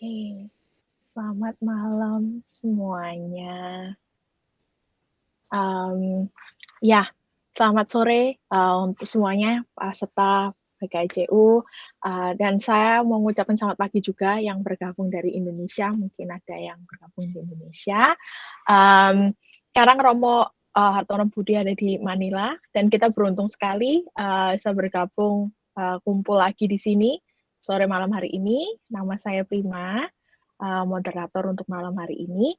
Oke, selamat malam semuanya. Mmm, ya, selamat sore, untuk semuanya peserta PKJU, dan saya mau ngucapin selamat pagi juga yang bergabung dari Indonesia, mungkin ada yang bergabung di Indonesia. Sekarang Romo, Hartono Budi ada di Manila dan kita beruntung sekali, bisa bergabung, kumpul lagi di sini sore malam hari ini. Nama saya Prima, moderator untuk malam hari ini.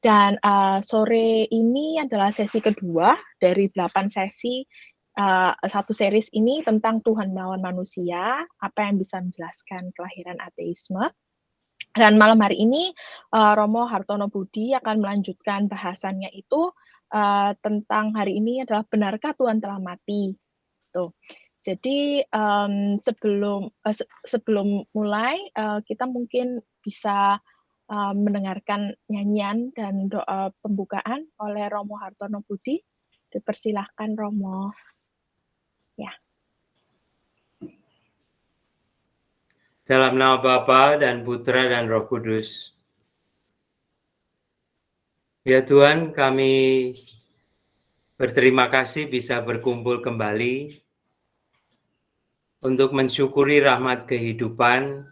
Dan, sore ini adalah sesi kedua dari 8 sesi, 1 series ini tentang Tuhan melawan manusia, apa yang bisa menjelaskan kelahiran ateisme. Dan malam hari ini, Romo Hartono Budi akan melanjutkan bahasannya itu, tentang hari ini adalah benarkah Tuhan telah mati? Tuh. Jadi, sebelum mulai, kita mungkin bisa, mendengarkan nyanyian dan doa pembukaan oleh Romo Hartono Budi. Dipersilahkan Romo. Ya. Dalam nama Bapa dan Putra dan Roh Kudus. Ya Tuhan, kami berterima kasih bisa berkumpul kembali untuk mensyukuri rahmat kehidupan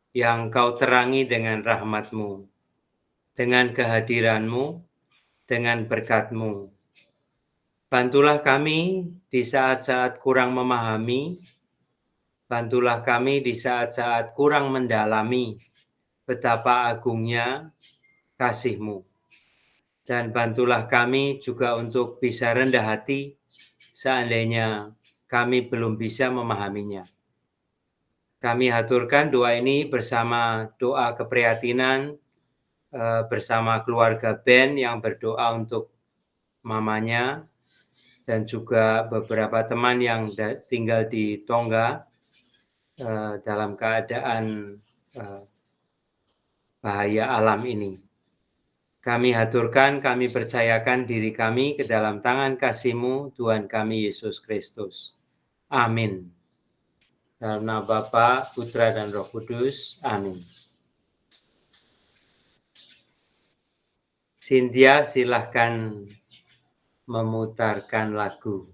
yang Kau terangi dengan rahmat-Mu, dengan kehadiran-Mu, dengan berkat-Mu. Bantulah kami di saat-saat kurang memahami, bantulah kami di saat-saat kurang mendalami betapa agungnya kasih-Mu. Dan bantulah kami juga untuk bisa rendah hati seandainya kami belum bisa memahaminya. Kami haturkan doa ini bersama doa keprihatinan bersama keluarga Ben yang berdoa untuk mamanya dan juga beberapa teman yang tinggal di Tonga dalam keadaan bahaya alam ini. Kami haturkan, kami percayakan diri kami ke dalam tangan kasih-Mu, Tuhan kami Yesus Kristus. Amin. Dalam nama Bapa, Putra, dan Roh Kudus. Amin. Cynthia, silahkan memutarkan lagu.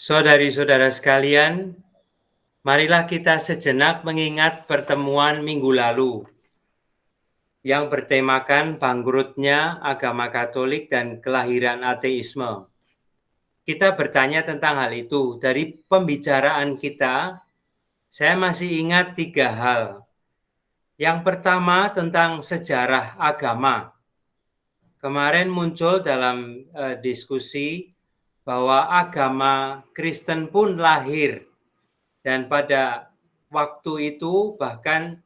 Saudari-saudara sekalian, marilah kita sejenak mengingat pertemuan minggu lalu yang bertemakan bangkrutnya agama Katolik dan kelahiran ateisme. Kita bertanya tentang hal itu. Dari pembicaraan kita, saya masih ingat 3 hal. Yang pertama tentang sejarah agama. Kemarin muncul dalam diskusi bahwa agama Kristen pun lahir. Dan pada waktu itu bahkan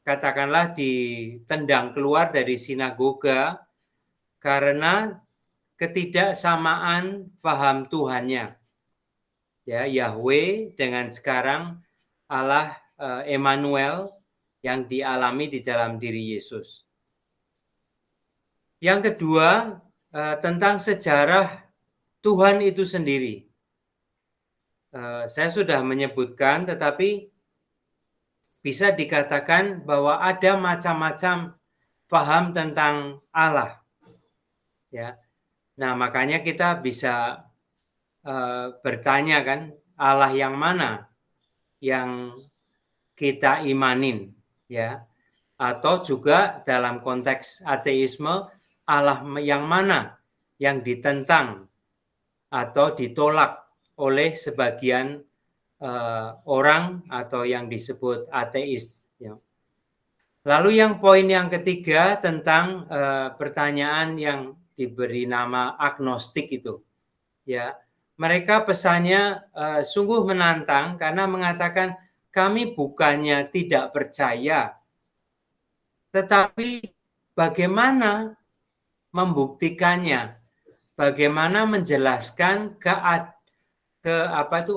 katakanlah ditendang keluar dari sinagoga karena ketidaksamaan paham Tuhannya. Ya, Yahweh dengan sekarang Allah Emmanuel yang dialami di dalam diri Yesus. Yang kedua tentang sejarah Tuhan itu sendiri. Saya sudah menyebutkan, tetapi bisa dikatakan bahwa ada macam-macam paham tentang Allah. Ya. Nah, makanya kita bisa bertanya kan, Allah yang mana yang kita imanin, ya? Atau juga dalam konteks ateisme, Allah yang mana yang ditentang atau ditolak oleh sebagian orang atau yang disebut ateis. Ya. Lalu yang poin yang ketiga tentang pertanyaan yang diberi nama agnostik itu, ya, mereka pesannya sungguh menantang karena mengatakan kami bukannya tidak percaya, tetapi bagaimana membuktikannya, bagaimana menjelaskan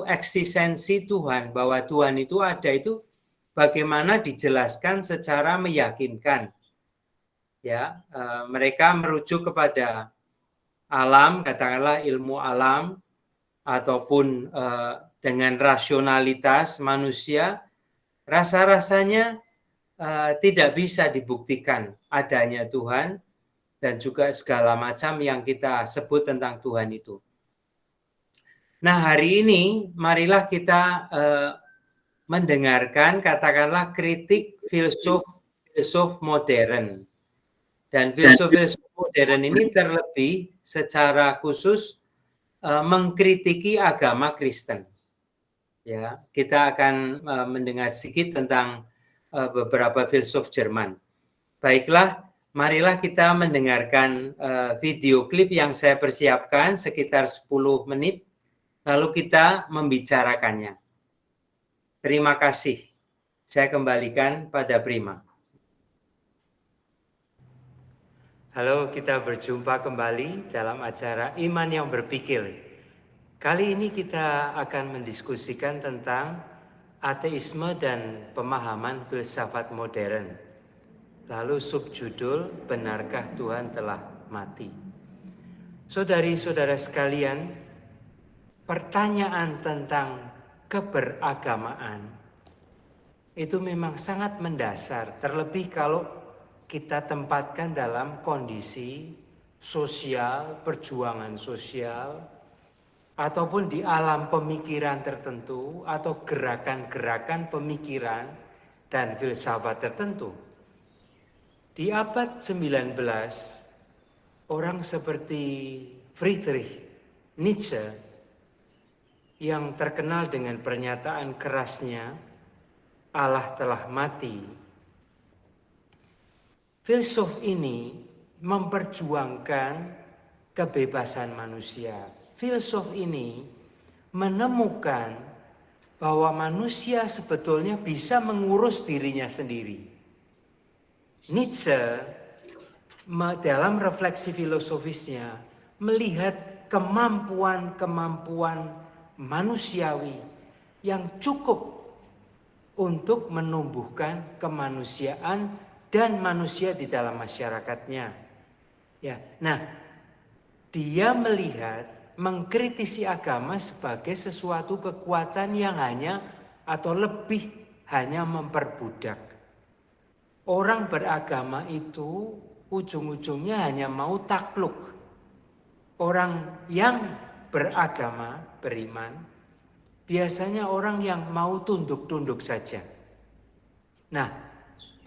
eksistensi Tuhan, bahwa Tuhan itu ada, itu bagaimana dijelaskan secara meyakinkan. Ya, mereka merujuk kepada alam, katakanlah ilmu alam, ataupun dengan rasionalitas manusia, rasa-rasanya tidak bisa dibuktikan adanya Tuhan dan juga segala macam yang kita sebut tentang Tuhan itu. Nah, hari ini marilah kita mendengarkan, katakanlah, kritik filsuf modern. Dan filsuf modern ini terlebih secara khusus mengkritiki agama Kristen. Ya, kita akan mendengar sedikit tentang beberapa filsuf Jerman. Baiklah, marilah kita mendengarkan video klip yang saya persiapkan sekitar 10 menit, lalu kita membicarakannya. Terima kasih. Saya kembalikan pada Prima. Halo, kita berjumpa kembali dalam acara Iman yang Berpikir. Kali ini kita akan mendiskusikan tentang ateisme dan pemahaman filsafat modern. Lalu subjudul, benarkah Tuhan telah mati? Saudari-saudara sekalian, pertanyaan tentang keberagamaan itu memang sangat mendasar, terlebih kalau kita tempatkan dalam kondisi sosial, perjuangan sosial, ataupun di alam pemikiran tertentu atau gerakan-gerakan pemikiran dan filsafat tertentu. Di abad 19, orang seperti Friedrich Nietzsche yang terkenal dengan pernyataan kerasnya, Allah telah mati. Filsuf ini memperjuangkan kebebasan manusia. Filsuf ini menemukan bahwa manusia sebetulnya bisa mengurus dirinya sendiri. Nietzsche dalam refleksi filosofisnya melihat kemampuan-kemampuan manusiawi yang cukup untuk menumbuhkan kemanusiaan dan manusia di dalam masyarakatnya. Ya, nah, dia melihat, mengkritisi agama sebagai sesuatu kekuatan yang hanya atau lebih hanya memperbudak. Orang beragama itu ujung-ujungnya hanya mau takluk. Orang yang beragama, beriman, biasanya orang yang mau tunduk-tunduk saja. Nah,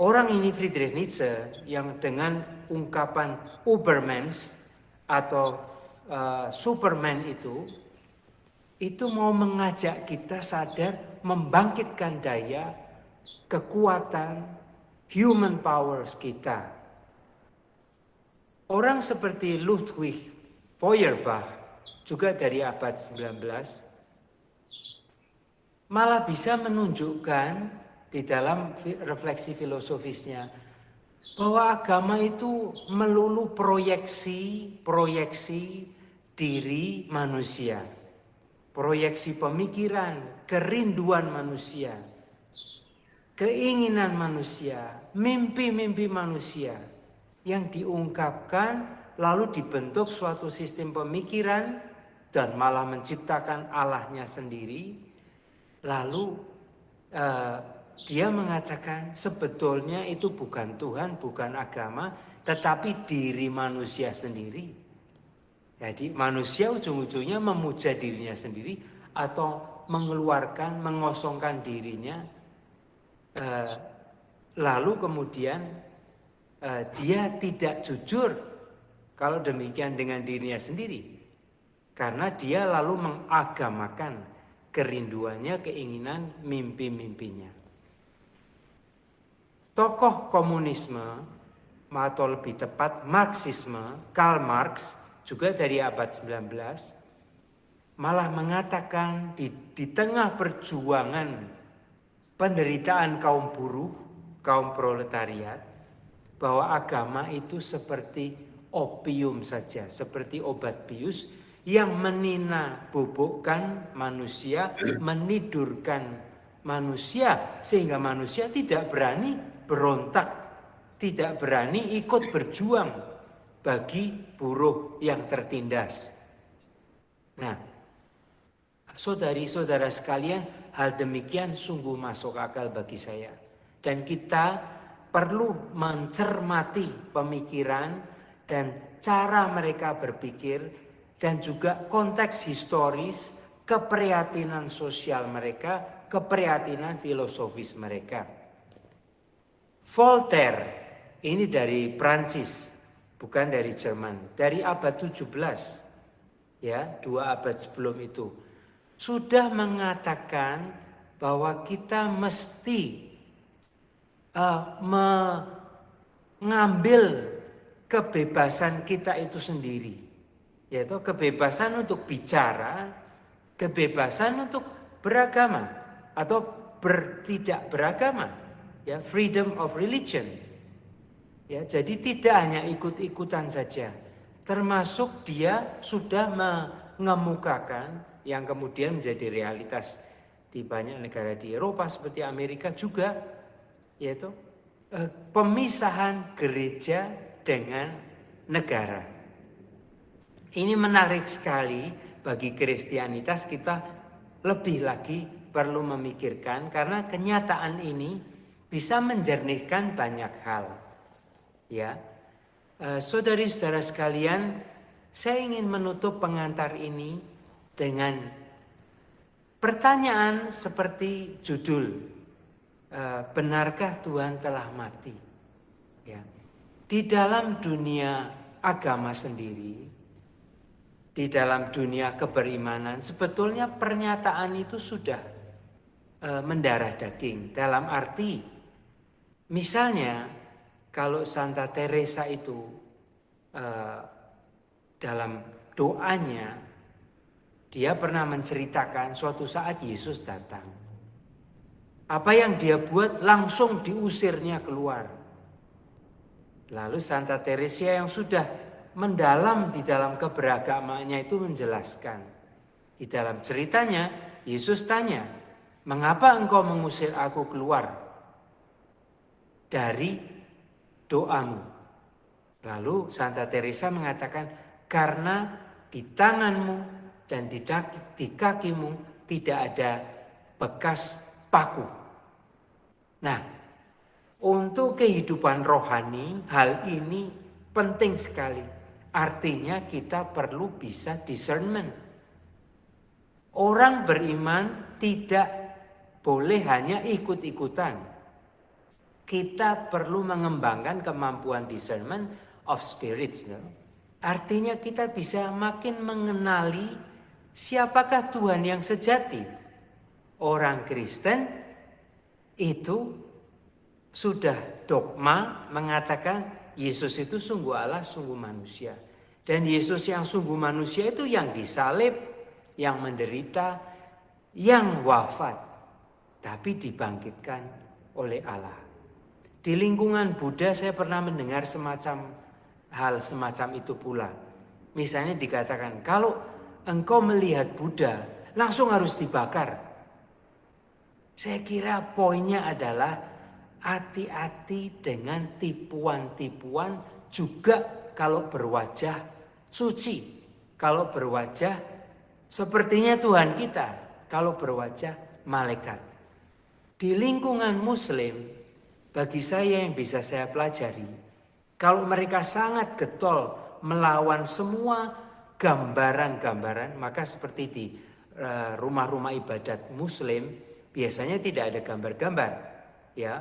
orang ini Friedrich Nietzsche yang dengan ungkapan Übermensch atau Superman itu mau mengajak kita sadar, membangkitkan daya, kekuatan, human powers kita. Orang seperti Ludwig Feuerbach, juga dari abad 19, malah bisa menunjukkan di dalam refleksi filosofisnya bahwa agama itu melulu proyeksi diri manusia, proyeksi pemikiran, kerinduan manusia, keinginan manusia, mimpi-mimpi manusia yang diungkapkan lalu dibentuk suatu sistem pemikiran dan malah menciptakan Allahnya sendiri. Lalu dia mengatakan sebetulnya itu bukan Tuhan, bukan agama, tetapi diri manusia sendiri. Jadi manusia ujung-ujungnya memuja dirinya sendiri atau mengeluarkan, mengosongkan dirinya. Lalu kemudian dia tidak jujur kalau demikian dengan dirinya sendiri. Karena dia lalu mengagamakan kerinduannya, keinginan, mimpi-mimpinya. Tokoh komunisme atau lebih tepat Marxisme, Karl Marx juga dari abad 19 malah mengatakan di tengah perjuangan penderitaan kaum buruh, kaum proletariat, bahwa agama itu seperti opium saja, seperti obat bius yang menina-bobokkan manusia, menidurkan manusia sehingga manusia tidak berani berontak, tidak berani ikut berjuang bagi buruh yang tertindas. Nah, saudari-saudara sekalian, hal demikian sungguh masuk akal bagi saya. Dan kita perlu mencermati pemikiran dan cara mereka berpikir dan juga konteks historis, keprihatinan sosial mereka, keprihatinan filosofis mereka. Voltaire, ini dari Prancis, bukan dari Jerman, dari abad 17, ya, 2 abad sebelum itu, sudah mengatakan bahwa kita mesti mengambil kebebasan kita itu sendiri, yaitu kebebasan untuk bicara, kebebasan untuk beragama atau tidak beragama, ya, freedom of religion. Ya, jadi tidak hanya ikut-ikutan saja, termasuk dia sudah mengemukakan yang kemudian menjadi realitas di banyak negara di Eropa seperti Amerika juga, yaitu pemisahan gereja dengan negara. Ini menarik sekali bagi Kristianitas, kita lebih lagi perlu memikirkan karena kenyataan ini bisa menjernihkan banyak hal. Ya, saudari-saudara sekalian, saya ingin menutup pengantar ini dengan pertanyaan seperti judul, benarkah Tuhan telah mati? Ya. Di dalam dunia agama sendiri, di dalam dunia keberimanan, sebetulnya pernyataan itu sudah mendarah daging. Dalam arti, misalnya kalau Santa Teresa itu dalam doanya, dia pernah menceritakan suatu saat Yesus datang. Apa yang dia buat, langsung diusirnya keluar. Lalu Santa Teresa yang sudah mendalam di dalam keberagamaannya itu menjelaskan. Di dalam ceritanya, Yesus tanya, mengapa engkau mengusir aku keluar dari doamu? Lalu Santa Teresa mengatakan, karena di tanganmu dan di kakimu tidak ada bekas paku. Nah, untuk kehidupan rohani, hal ini penting sekali. Artinya kita perlu bisa discernment. Orang beriman tidak boleh hanya ikut-ikutan. Kita perlu mengembangkan kemampuan discernment of spirits. Artinya kita bisa makin mengenali siapakah Tuhan yang sejati. Orang Kristen itu sudah dogma mengatakan Yesus itu sungguh Allah, sungguh manusia. Dan Yesus yang sungguh manusia itu yang disalib, yang menderita, yang wafat, tapi dibangkitkan oleh Allah. Di lingkungan Buddha saya pernah mendengar hal semacam itu pula. Misalnya dikatakan, kalau engkau melihat Buddha, langsung harus dibakar. Saya kira poinnya adalah hati-hati dengan tipuan-tipuan, juga kalau berwajah suci, kalau berwajah Sepertinya Tuhan kita kalau berwajah malaikat. Di lingkungan Muslim, bagi saya yang bisa saya pelajari, kalau mereka sangat getol melawan semua gambaran-gambaran, maka seperti di rumah-rumah ibadat Muslim biasanya tidak ada gambar-gambar, ya.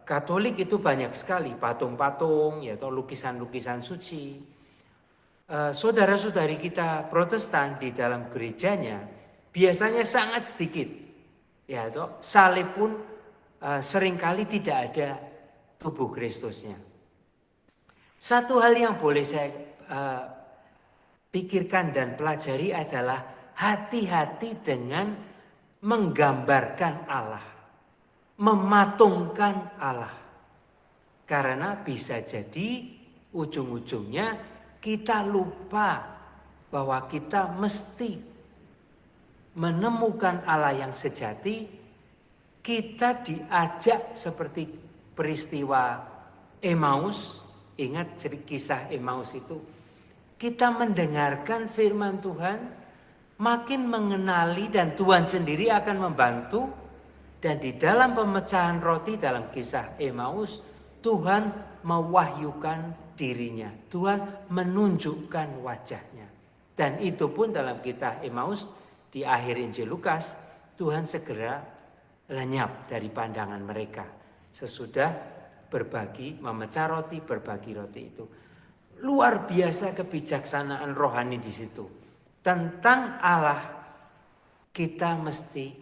Katolik itu banyak sekali patung-patung, ya, atau lukisan-lukisan suci. Saudara-saudari kita Protestan di dalam gerejanya biasanya sangat sedikit, ya, toh salib pun seringkali tidak ada tubuh Kristusnya. Satu hal yang boleh saya pikirkan dan pelajari adalah hati-hati dengan menggambarkan Allah, mematungkan Allah. Karena bisa jadi ujung-ujungnya kita lupa bahwa kita mesti menemukan Allah yang sejati. Kita diajak seperti peristiwa Emmaus, ingat kisah Emmaus itu. Kita mendengarkan firman Tuhan, makin mengenali, dan Tuhan sendiri akan membantu. Dan di dalam pemecahan roti dalam kisah Emmaus, Tuhan mewahyukan dirinya. Tuhan menunjukkan wajahnya. Dan itu pun dalam kisah Emmaus di akhir Injil Lukas, Tuhan segera lenyap dari pandangan mereka sesudah berbagi, memecah roti, berbagi roti itu. Luar biasa kebijaksanaan rohani di situ. Tentang Allah kita mesti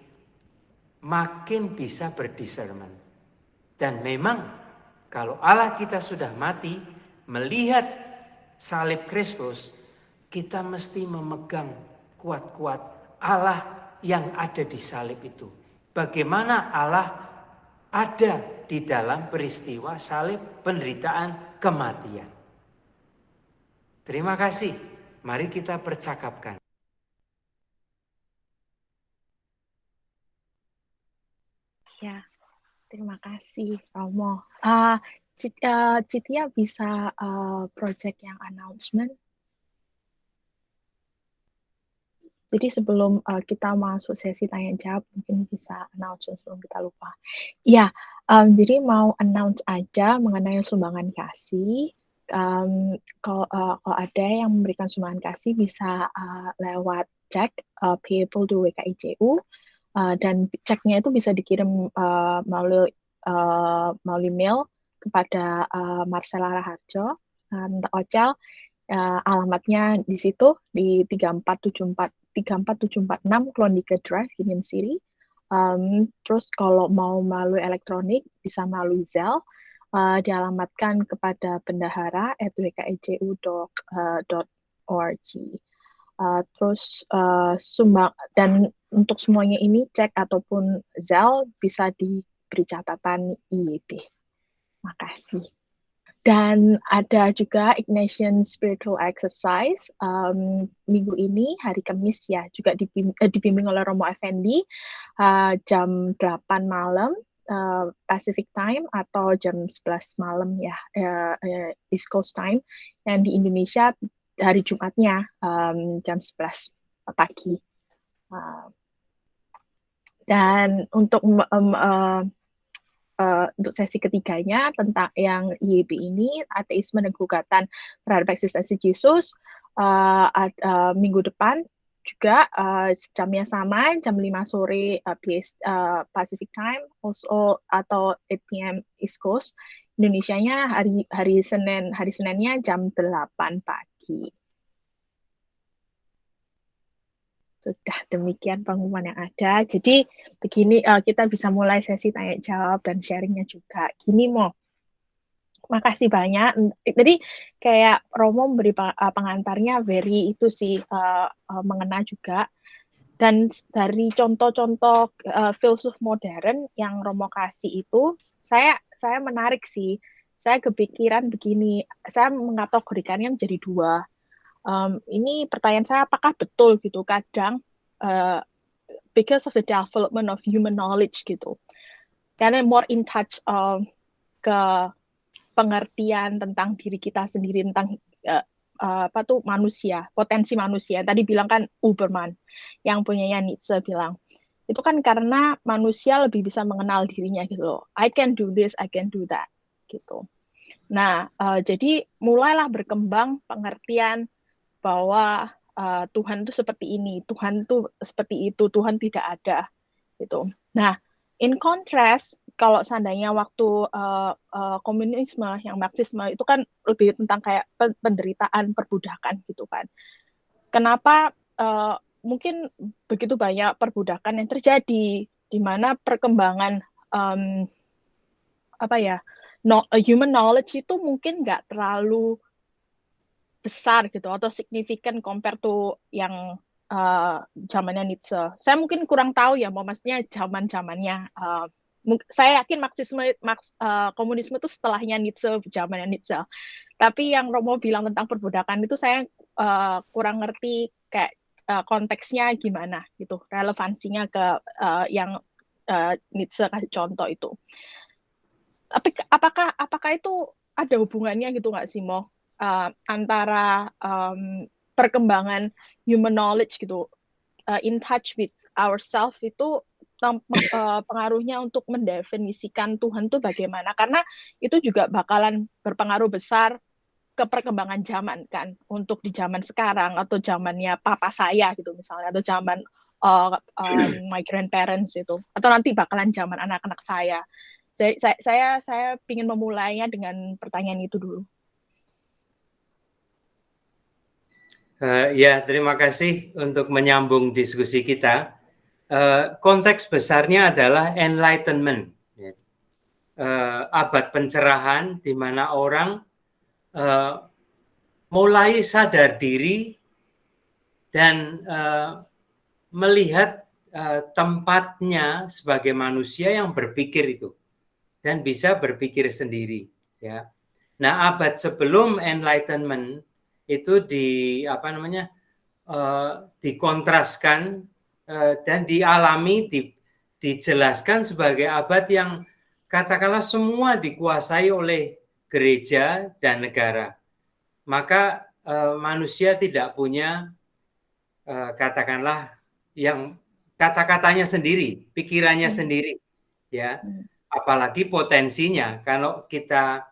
makin bisa berdiscernment. Dan memang kalau Allah kita sudah mati, melihat salib Kristus, kita mesti memegang kuat-kuat Allah yang ada di salib itu. Bagaimana Allah ada di dalam peristiwa salib, penderitaan, kematian. Terima kasih. Mari kita percakapkan. Ya, terima kasih Romo. Citia bisa project yang announcement. Jadi sebelum kita masuk sesi tanya jawab, mungkin bisa announce sebelum kita lupa. Ya, jadi mau announce aja mengenai sumbangan kasih. Kalau ada yang memberikan sumbangan kasih bisa lewat cek payable to WKIJU, dan ceknya itu bisa dikirim melalui mail kepada Marcella Raharjo, Tante Ocel. Alamatnya di situ di 34746 Klondike Drive, Union City. Terus kalau mau melalui elektronik bisa melalui Zelle, dialamatkan kepada bendahara@wkiju.org. Terus sumbang, dan untuk semuanya ini cek ataupun Zelle bisa diberi catatan IYB. Makasih. Dan ada juga Ignatian Spiritual Exercise minggu ini hari Kamis ya, juga dibimbing oleh Romo Effendi jam 8 malam Pacific Time atau jam 11 malam ya East Coast Time, yang di Indonesia hari Jumatnya jam 11 pagi. Dan untuk sesi ketiganya tentang yang IYB ini, ateisme dan gugatan terhadap eksistensi Yesus, minggu depan juga jamnya sama, jam 5 sore Pacific Time, also atau 8 PM East Coast. Indonesianya hari Seninnya jam 8 pagi. Sudah demikian pengumuman yang ada. Jadi begini, kita bisa mulai sesi tanya jawab dan sharingnya juga. Gini Mo, makasih banyak. Jadi kayak Romo memberi pengantarnya very itu sih mengena juga. Dan dari contoh-contoh filsuf modern yang Romo kasih itu, saya menarik sih. Saya kepikiran begini, saya mengategorikannya menjadi dua. Ini pertanyaan saya, apakah betul gitu kadang because of the development of human knowledge gitu, karena more in touch ke pengertian tentang diri kita sendiri, tentang manusia, potensi manusia. Tadi bilang kan Uberman, yang punyanya Nietzsche bilang. Itu kan karena manusia lebih bisa mengenal dirinya gitu loh. I can do this, I can do that gitu. Nah, jadi mulailah berkembang pengertian bahwa Tuhan itu seperti ini, Tuhan itu seperti itu, Tuhan tidak ada gitu. Nah, in contrast, kalau seandainya waktu komunisme, yang Marxisme itu kan lebih tentang kayak penderitaan, perbudakan gitu kan. Kenapa mungkin begitu banyak perbudakan yang terjadi, di mana perkembangan human knowledge itu mungkin nggak terlalu besar gitu atau signifikan compare to yang zamannya Nietzsche. Saya mungkin kurang tahu ya, maksudnya zaman-zamannya. Saya yakin komunisme itu setelahnya Nietzsche, zamannya Nietzsche. Tapi yang Romo bilang tentang perbudakan itu saya kurang ngerti kayak konteksnya gimana gitu, relevansinya ke yang Nietzsche kasih contoh itu. Tapi apakah itu ada hubungannya gitu nggak sih, Mo, antara perkembangan human knowledge gitu, in touch with ourselves itu pengaruhnya untuk mendefinisikan Tuhan itu bagaimana? Karena itu juga bakalan berpengaruh besar ke perkembangan zaman kan, untuk di zaman sekarang atau zamannya papa saya gitu misalnya, atau zaman my grandparents itu, atau nanti bakalan zaman anak-anak saya. Saya ingin memulainya dengan pertanyaan itu dulu. Ya, terima kasih untuk menyambung diskusi kita. Konteks besarnya adalah enlightenment, abad pencerahan di mana orang mulai sadar diri dan melihat tempatnya sebagai manusia yang berpikir itu dan bisa berpikir sendiri. Ya. Nah, abad sebelum enlightenment itu dikontraskan dan dialami, dijelaskan sebagai abad yang katakanlah semua dikuasai oleh gereja dan negara. Maka manusia tidak punya katakanlah yang kata-katanya sendiri, pikirannya sendiri, ya. Apalagi potensinya. Kalau kita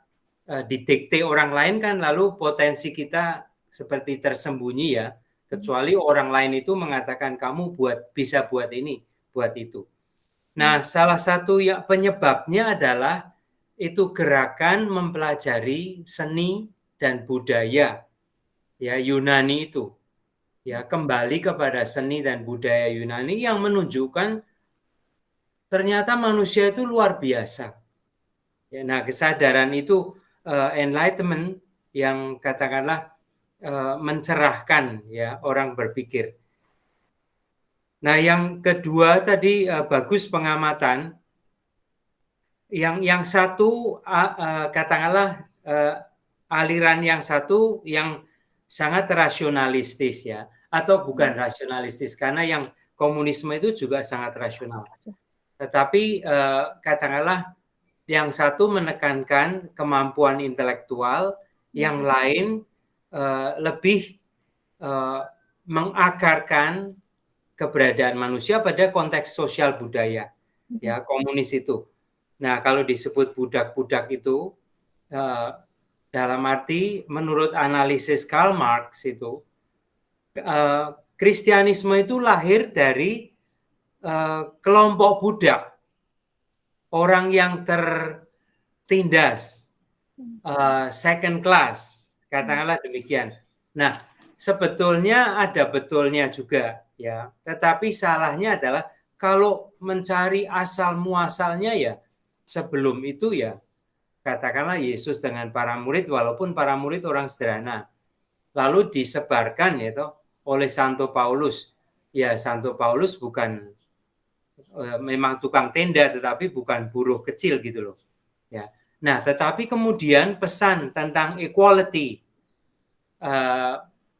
didikte orang lain kan, lalu potensi kita seperti tersembunyi ya. Kecuali orang lain itu mengatakan kamu bisa buat ini, buat itu. Nah, salah satu yang penyebabnya adalah itu gerakan mempelajari seni dan budaya ya Yunani itu. Ya, kembali kepada seni dan budaya Yunani yang menunjukkan ternyata manusia itu luar biasa. Ya, nah, kesadaran itu enlightenment yang katakanlah mencerahkan ya orang berpikir. Nah, yang kedua tadi bagus pengamatan. Yang satu katakanlah aliran yang satu yang sangat rasionalistis ya, atau bukan rasionalistis karena yang komunisme itu juga sangat rasional. Tetapi katakanlah yang satu menekankan kemampuan intelektual, yang lain lebih mengakarkan keberadaan manusia pada konteks sosial budaya, ya komunis itu. Nah, kalau disebut budak-budak itu dalam arti menurut analisis Karl Marx itu Kristianisme itu lahir dari kelompok budak, orang yang tertindas, second class, katakanlah demikian. Nah, sebetulnya ada betulnya juga ya, tetapi salahnya adalah kalau mencari asal muasalnya ya sebelum itu ya katakanlah Yesus dengan para murid, walaupun para murid orang sederhana, lalu disebarkan ya toh oleh Santo Paulus. Ya, Santo Paulus bukan memang tukang tenda, tetapi bukan buruh kecil gitu loh. Ya. Nah, tetapi kemudian pesan tentang equality,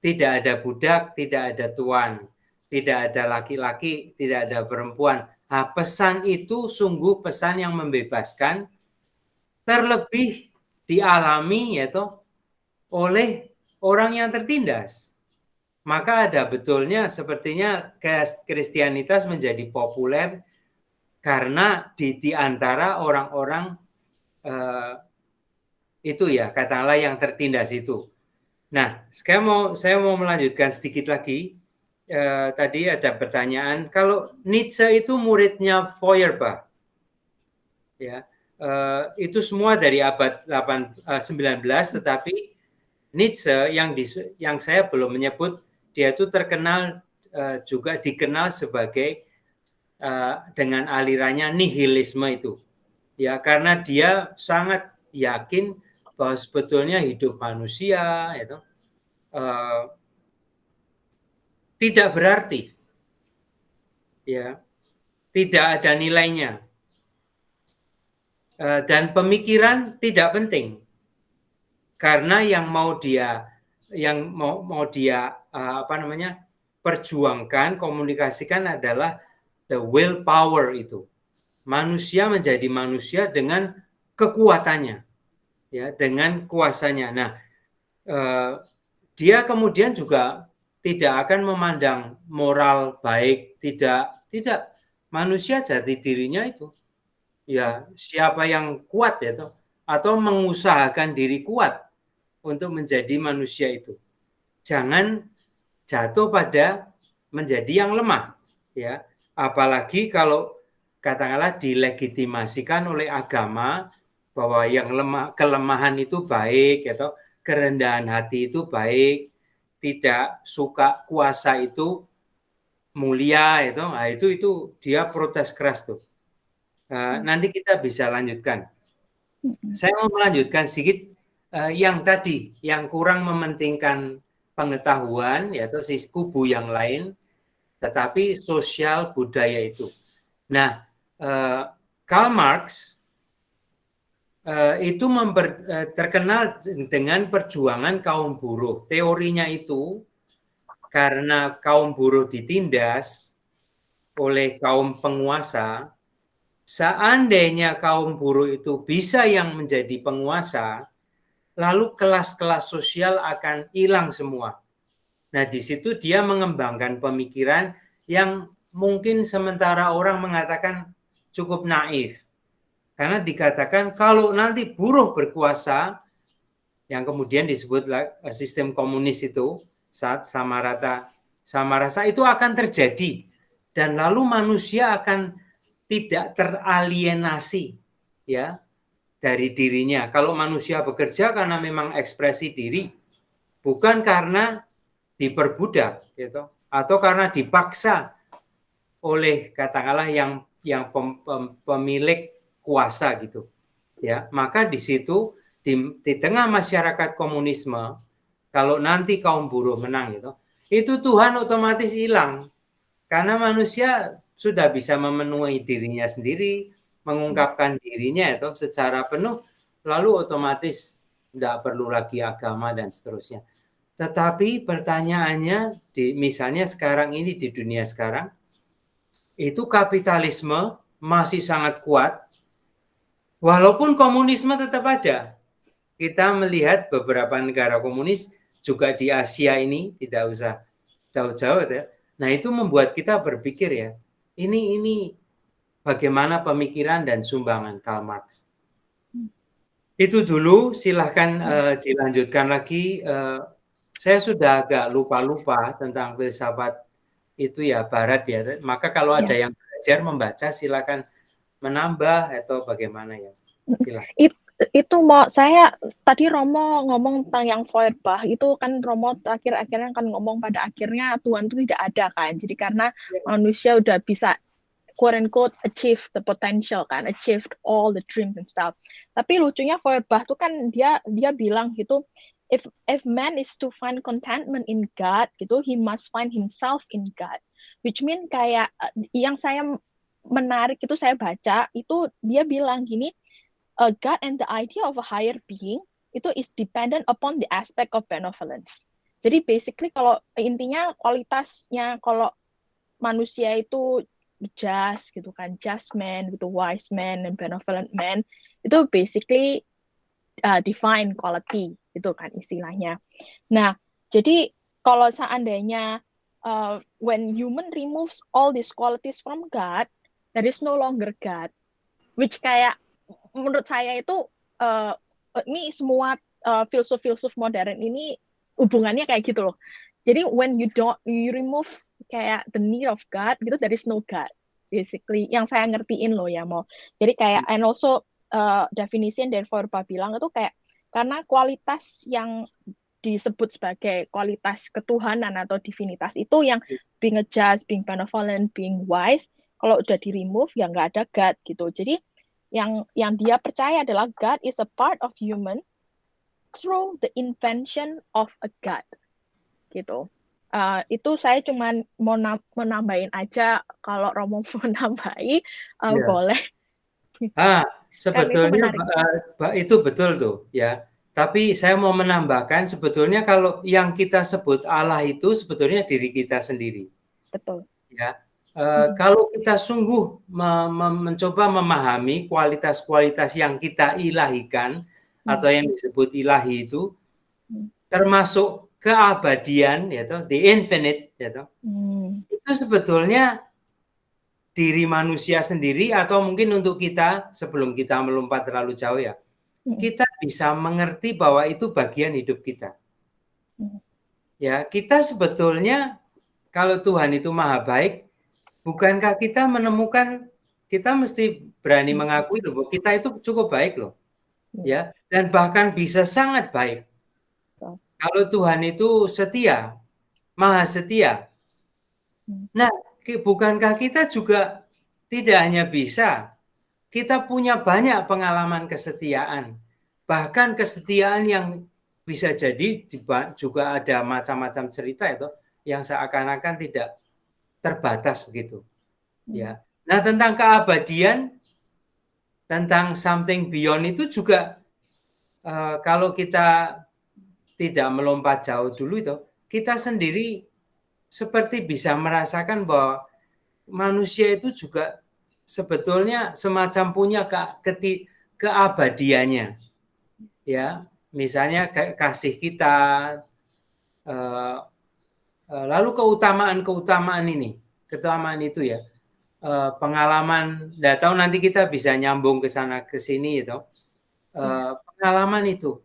tidak ada budak, tidak ada tuan, tidak ada laki-laki, tidak ada perempuan. Nah, pesan itu sungguh pesan yang membebaskan, terlebih dialami ya toh oleh orang yang tertindas. Maka ada betulnya sepertinya Kristianitas menjadi populer karena di antara orang-orang itu ya, katakanlah yang tertindas itu. Nah, saya mau melanjutkan sedikit lagi. Tadi ada pertanyaan, kalau Nietzsche itu muridnya Feuerbach, ya, itu semua dari abad 19, tetapi Nietzsche yang saya belum menyebut, dia itu terkenal juga dikenal sebagai dengan alirannya nihilisme itu, ya, karena dia sangat yakin bahwa sebetulnya hidup manusia itu tidak berarti, ya, tidak ada nilainya, dan pemikiran tidak penting, karena yang mau dia perjuangkan, komunikasikan adalah the willpower itu. Manusia menjadi manusia dengan kekuatannya, ya, dengan kuasanya. Nah, dia kemudian juga tidak akan memandang moral baik, tidak. Manusia jati dirinya itu, ya, siapa yang kuat ya, atau mengusahakan diri kuat untuk menjadi manusia itu. Jangan jatuh pada menjadi yang lemah, ya. Apalagi kalau katakanlah dilegitimasikan oleh agama bahwa yang kelemahan itu baik, atau kerendahan hati itu baik, tidak suka kuasa itu mulia, itu. Nah, itu dia protes keras tuh. Nanti kita bisa lanjutkan. Saya mau melanjutkan sedikit yang tadi, yang kurang mementingkan pengetahuan, yaitu si kubu yang lain, tetapi sosial budaya itu. Nah, Karl Marx itu terkenal dengan perjuangan kaum buruh. Teorinya itu, karena kaum buruh ditindas oleh kaum penguasa, seandainya kaum buruh itu bisa yang menjadi penguasa, lalu kelas-kelas sosial akan hilang semua. Nah, di situ dia mengembangkan pemikiran yang mungkin sementara orang mengatakan cukup naif. Karena dikatakan kalau nanti buruh berkuasa, yang kemudian disebut sistem komunis itu, saat sama rasa itu akan terjadi, dan lalu manusia akan tidak teralienasi, ya, dari dirinya. Kalau manusia bekerja karena memang ekspresi diri, bukan karena diperbudak, gitu, atau karena dipaksa oleh katakanlah yang pemilik kuasa, gitu, ya. Maka di situ di tengah masyarakat komunisme, kalau nanti kaum buruh menang, itu Tuhan otomatis hilang, karena manusia sudah bisa memenuhi dirinya sendiri, mengungkapkan dirinya itu secara penuh, lalu otomatis tidak perlu lagi agama dan seterusnya. Tetapi pertanyaannya, misalnya sekarang ini di dunia sekarang, itu kapitalisme masih sangat kuat, walaupun komunisme tetap ada. Kita melihat beberapa negara komunis juga di Asia ini, tidak usah jauh-jauh, ya. Nah, itu membuat kita berpikir, ya, ini bagaimana pemikiran dan sumbangan Karl Marx. Itu dulu, silahkan dilanjutkan lagi. Saya sudah agak lupa tentang filsafat itu, ya, Barat, ya. Maka kalau ada yang belajar membaca, silakan menambah atau bagaimana, ya. Silakan. Itu mau saya tadi Romo ngomong tentang yang Feuerbach itu kan, Romo akhirnya kan ngomong pada akhirnya Tuhan itu tidak ada kan, jadi karena manusia udah bisa quote unquote achieve the potential kan, achieved all the dreams and stuff. Tapi lucunya Feuerbach tuh kan dia bilang gitu, if man is to find contentment in God gitu, he must find himself in God, which mean kayak yang saya menarik itu saya baca itu dia bilang gini, God and the idea of a higher being itu is dependent upon the aspect of benevolence. Jadi basically kalau intinya kualitasnya, kalau manusia itu just gitu kan, just man gitu, wise man and benevolent man, itu basically divine quality, itu kan istilahnya. Nah, jadi kalau seandainya when human removes all these qualities from God, there is no longer God. Which kayak menurut saya itu ini semua filsuf-filsuf modern ini hubungannya kayak gitu loh. Jadi when you remove kayak the need of God, gitu, there is no God. Basically, yang saya ngertiin loh ya mau. Jadi kayak and also definisi yang dari Feuerbach bilang itu kayak karena kualitas yang disebut sebagai kualitas ketuhanan atau divinitas itu yang being a just, being benevolent, being wise, kalau udah di remove ya nggak ada God gitu. Jadi yang dia percaya adalah God is a part of human through the invention of a God gitu. Itu saya cuma mau menambahin aja, kalau Romo mau nambahi boleh. Sebetulnya itu betul tuh ya. Tapi saya mau menambahkan sebetulnya kalau yang kita sebut Allah itu sebetulnya diri kita sendiri. Betul. Ya. Kalau kita sungguh mencoba memahami kualitas-kualitas yang kita ilahikan atau yang disebut ilahi itu, termasuk keabadian, yaitu the infinite, yaitu itu sebetulnya diri manusia sendiri, atau mungkin untuk kita sebelum kita melompat terlalu jauh ya, kita bisa mengerti bahwa itu bagian hidup kita. Ya, kita sebetulnya kalau Tuhan itu maha baik, bukankah kita menemukan, kita mesti berani mengakui loh, bahwa kita itu cukup baik loh. Ya, dan bahkan bisa sangat baik. Kalau Tuhan itu setia, maha setia. Nah, bukankah kita juga tidak hanya bisa, kita punya banyak pengalaman kesetiaan. Bahkan kesetiaan yang bisa jadi juga ada macam-macam cerita itu yang seakan-akan tidak terbatas begitu. Ya. Nah, tentang keabadian, tentang something beyond itu juga kalau kita tidak melompat jauh dulu itu, kita sendiri seperti bisa merasakan bahwa manusia itu juga sebetulnya semacam punya keabadiannya. Ya, misalnya kasih kita, lalu keutamaan itu ya, pengalaman, nggak tahu nanti kita bisa nyambung ke sana ke sini itu, pengalaman itu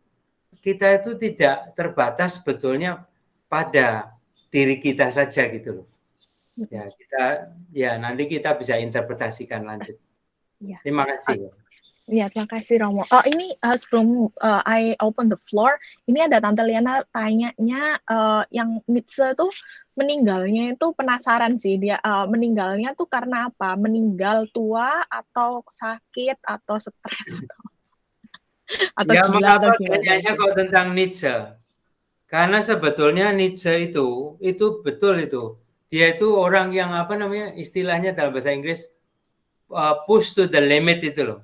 kita itu tidak terbatas sebetulnya pada diri kita saja gitu loh. Ya nanti kita bisa interpretasikan lanjut. Terima kasih. Ya, terima kasih Romo. Ini sebelum I open the floor, ini ada Tante Liana tanyanya, yang Nietzsche tuh meninggalnya itu penasaran sih, dia meninggalnya tuh karena apa? Meninggal tua atau sakit atau stres atau ya, gila mengapa atau gimana? tanyanya kok tentang Nietzsche? Karena sebetulnya Nietzsche itu betul itu. Dia itu orang yang istilahnya dalam bahasa Inggris push to the limit itu loh.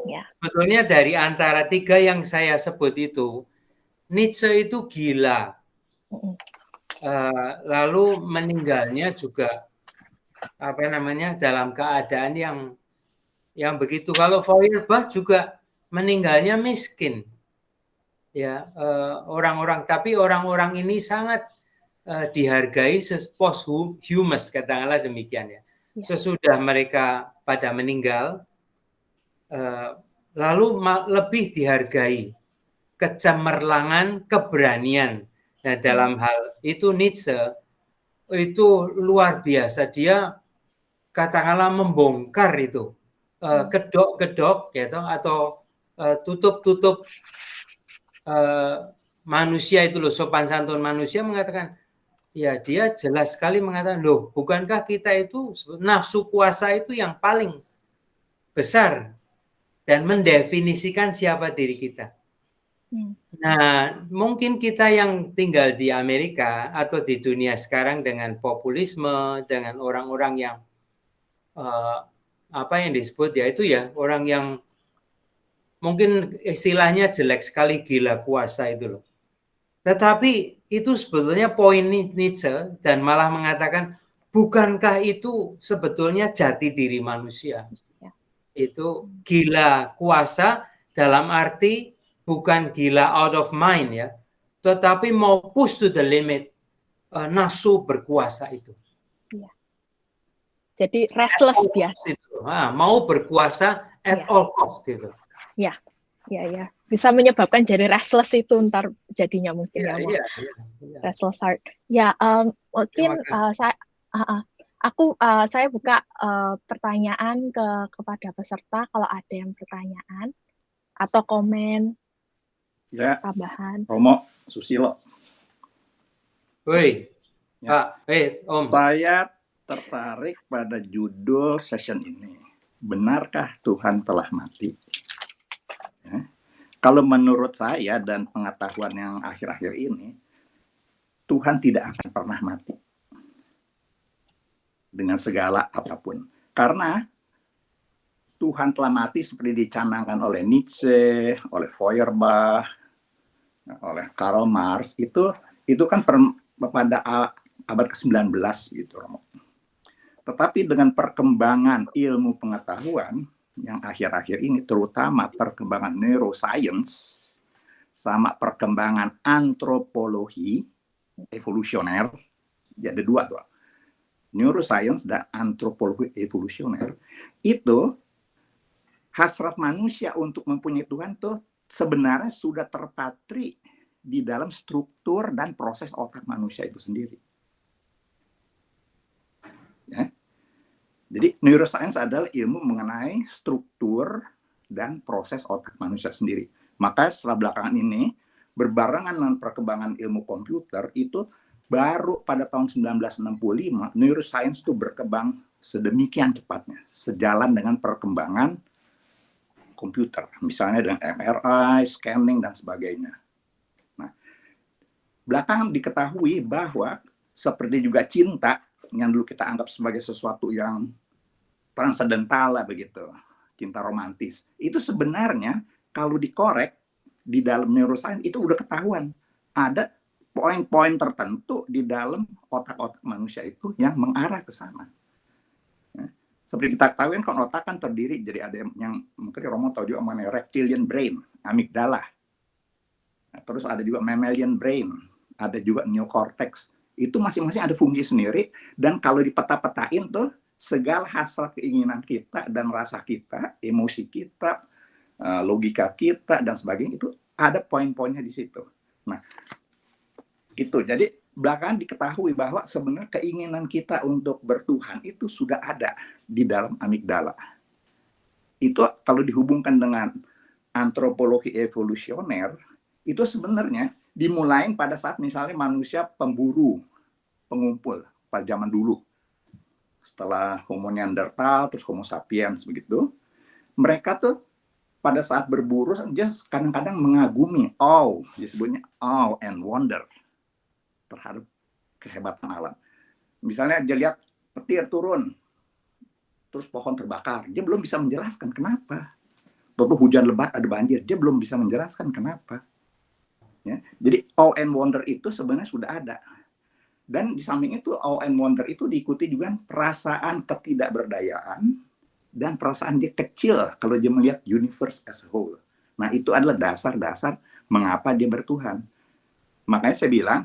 Ya. Sebetulnya dari antara tiga yang saya sebut itu, Nietzsche itu gila. Lalu meninggalnya juga dalam keadaan yang begitu. Kalau Feuerbach juga meninggalnya miskin. Ya, tapi orang-orang ini sangat dihargai posthumous, katakanlah demikian ya. Sesudah mereka pada meninggal, lalu lebih dihargai kecemerlangan, keberanian. Nah, dalam hal itu Nietzsche itu luar biasa. Dia katakanlah membongkar itu kedok-kedok gitu, atau tutup-tutup manusia itu loh, sopan santun manusia, mengatakan ya, dia jelas sekali mengatakan, loh, bukankah kita itu nafsu kuasa itu yang paling besar dan mendefinisikan siapa diri kita. Nah, mungkin kita yang tinggal di Amerika atau di dunia sekarang dengan populisme, dengan orang-orang yang yang disebut ya itu ya, orang yang mungkin istilahnya jelek sekali, gila kuasa itu loh. Tetapi itu sebetulnya poin Nietzsche, dan malah mengatakan, bukankah itu sebetulnya jati diri manusia? Itu gila kuasa dalam arti bukan gila out of mind ya, tetapi mau push to the limit nafsu berkuasa itu. Iya. Jadi restless biasa. Mau berkuasa at all cost gitu. Ya, bisa menyebabkan jadi restless itu ntar jadinya mungkin Iya. Restless heart. Ya, mungkin saya buka pertanyaan kepada peserta kalau ada yang pertanyaan atau komen tambahan. Romo Susilo. Woi, Pak, Om. Saya tertarik pada judul session ini. Benarkah Tuhan telah mati? Ya. Kalau menurut saya dan pengetahuan yang akhir-akhir ini, Tuhan tidak akan pernah mati. Dengan segala apapun. Karena Tuhan telah mati seperti dicanangkan oleh Nietzsche, oleh Feuerbach, oleh Karl Marx, itu kan pada abad ke-19 gitu. Tetapi dengan perkembangan ilmu pengetahuan yang akhir-akhir ini, terutama perkembangan neuroscience sama perkembangan antropologi evolusioner, jadi dua tuh, neuroscience dan antropologi evolusioner, itu hasrat manusia untuk mempunyai Tuhan tuh sebenarnya sudah terpatri di dalam struktur dan proses otak manusia itu sendiri. Ya. Jadi neuroscience adalah ilmu mengenai struktur dan proses otak manusia sendiri. Maka setelah belakangan ini, berbarengan dengan perkembangan ilmu komputer, itu baru pada tahun 1965, neuroscience itu berkembang sedemikian cepatnya, sejalan dengan perkembangan komputer, misalnya dengan MRI, scanning, dan sebagainya. Nah, belakangan diketahui bahwa seperti juga cinta, yang dulu kita anggap sebagai sesuatu yang transendental begitu, cinta romantis, itu sebenarnya kalau dikorek di dalam neuroscience itu udah ketahuan ada poin-poin tertentu di dalam otak-otak manusia itu yang mengarah ke sana. Ya. Seperti kita ketahui kan otak kan terdiri, jadi ada yang mungkin Romo tahu juga mengenai reptilian brain, amigdala. Nah, terus ada juga mammalian brain, ada juga neocortex. Itu masing-masing ada fungsi sendiri, dan kalau dipeta-petain tuh segala hasrat keinginan kita dan rasa kita, emosi kita, logika kita dan sebagainya itu ada poin-poinnya di situ. Nah, itu jadi belakangan diketahui bahwa sebenarnya keinginan kita untuk bertuhan itu sudah ada di dalam amigdala. Itu kalau dihubungkan dengan antropologi evolusioner, itu sebenarnya dimulai pada saat misalnya manusia pemburu, pengumpul pada zaman dulu. Setelah Homo Neanderthal, terus Homo sapiens begitu, mereka tuh pada saat berburu dia kadang-kadang mengagumi, disebutnya awe and wonder terhadap kehebatan alam. Misalnya dia lihat petir turun, terus pohon terbakar, dia belum bisa menjelaskan kenapa. Lalu hujan lebat ada banjir, dia belum bisa menjelaskan kenapa. Ya, jadi awe and wonder itu sebenarnya sudah ada. Dan di samping itu awe and wonder itu diikuti juga perasaan ketidakberdayaan dan perasaan dia kecil kalau dia melihat universe as a whole. Nah, itu adalah dasar-dasar mengapa dia bertuhan. Makanya saya bilang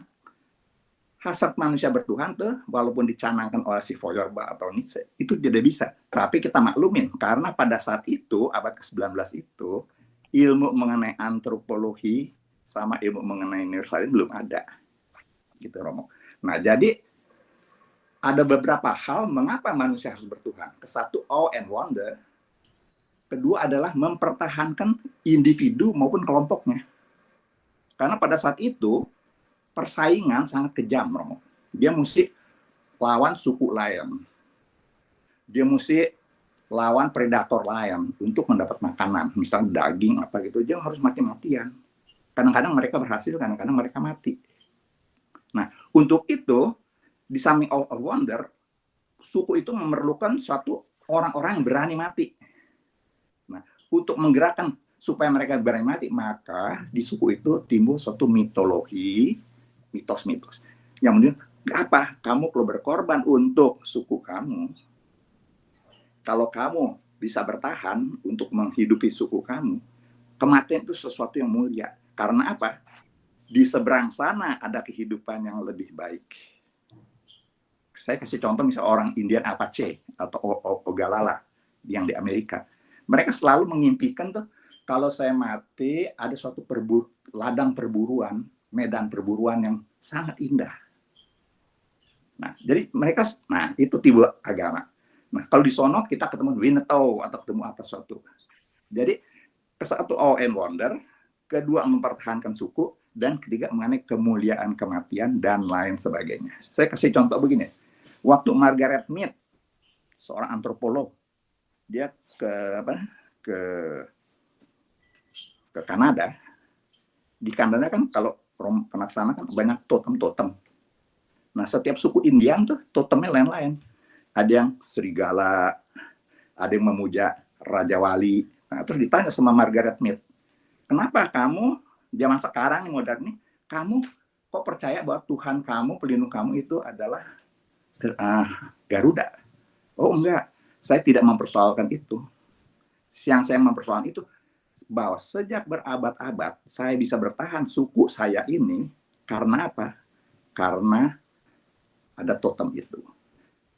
hasrat manusia bertuhan tuh walaupun dicanangkan oleh si Feuerbach atau Nietzsche itu tidak bisa. Tapi kita maklumin karena pada saat itu abad ke-19 itu ilmu mengenai antropologi sama ilmu mengenai neuroscience belum ada. Gitu Romo. Nah, jadi ada beberapa hal mengapa manusia harus bertuhan. Kesatu, awe and wonder. Kedua adalah mempertahankan individu maupun kelompoknya. Karena pada saat itu persaingan sangat kejam, Romo. Dia mesti lawan suku lain. Dia mesti lawan predator lain untuk mendapat makanan. Misal daging apa gitu, dia harus mati-matian. Kadang-kadang mereka berhasil, kadang-kadang mereka mati. Nah, untuk itu, di samping awe and wonder, suku itu memerlukan suatu orang-orang yang berani mati. Nah, untuk menggerakkan supaya mereka berani mati, maka di suku itu timbul suatu mitologi, mitos-mitos. Yang kemudian, apa? Kamu perlu berkorban untuk suku kamu. Kalau kamu bisa bertahan untuk menghidupi suku kamu, kematian itu sesuatu yang mulia. Karena apa? Di seberang sana ada kehidupan yang lebih baik. Saya kasih contoh misalnya orang Indian Apache atau Ogalala yang di Amerika. Mereka selalu mengimpikan tuh, kalau saya mati ada suatu ladang perburuan, medan perburuan yang sangat indah. Nah, jadi mereka, itu timbul agama. Nah, kalau di sono kita ketemu Winnetou atau ketemu apa suatu. Jadi, satu awe and wonder, kedua mempertahankan suku, dan ketiga mengenai kemuliaan kematian dan lain sebagainya. Saya kasih contoh begini. Waktu Margaret Mead, seorang antropolog, dia ke Kanada. Di Kanada kan kalau pernah ke sana kan banyak totem-totem. Nah, setiap suku Indian tuh totemnya lain-lain. Ada yang serigala, ada yang memuja Raja Wali. Nah, terus ditanya sama Margaret Mead, kenapa kamu zaman sekarang yang modern nih, kamu kok percaya bahwa Tuhan kamu, pelindung kamu itu adalah Garuda? Oh enggak, saya tidak mempersoalkan itu. Yang saya mempersoalkan itu bahwa sejak berabad-abad saya bisa bertahan suku saya ini karena apa? Karena ada totem itu.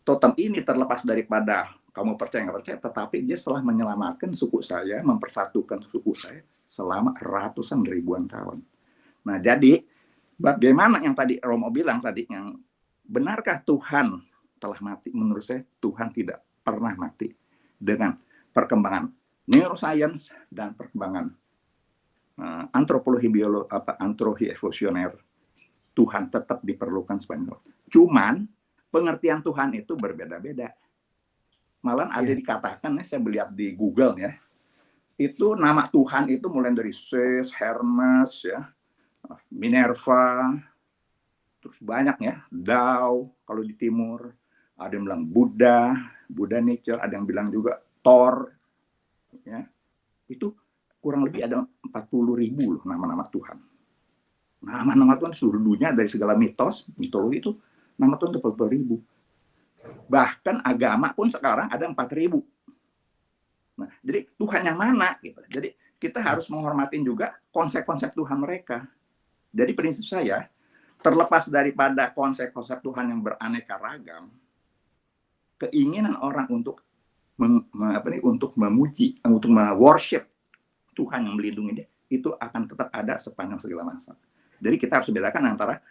Totem ini terlepas daripada kamu percaya nggak percaya, tetapi dia telah menyelamatkan suku saya, mempersatukan suku saya selama ratusan ribuan tahun. Nah, jadi bagaimana yang tadi Romo bilang tadi, yang benarkah Tuhan telah mati? Menurut saya Tuhan tidak pernah mati. Dengan perkembangan neuroscience dan perkembangan antropologi antropologi evolusioner, Tuhan tetap diperlukan sepanjang waktu. Cuman pengertian Tuhan itu berbeda-beda. Malah ada dikatakan, saya melihat di Google ya, itu nama Tuhan itu mulai dari Zeus, Hermes, ya, Minerva, terus banyak ya, Tao kalau di timur, ada yang bilang Buddha nature, ada yang bilang juga Thor, ya, itu kurang lebih ada 40.000 loh nama-nama Tuhan. Nama-nama Tuhan seluruh dunia dari segala mitologi itu nama Tuhan 40.000. Bahkan agama pun sekarang ada 4.000. Nah, jadi Tuhan yang mana gitu. Jadi kita harus menghormatin juga konsep-konsep Tuhan mereka. Jadi prinsip saya, terlepas daripada konsep-konsep Tuhan yang beraneka ragam, keinginan orang untuk memuji, untuk worship Tuhan yang melindungi dia, itu akan tetap ada sepanjang segala masa. Jadi kita harus bedakan antara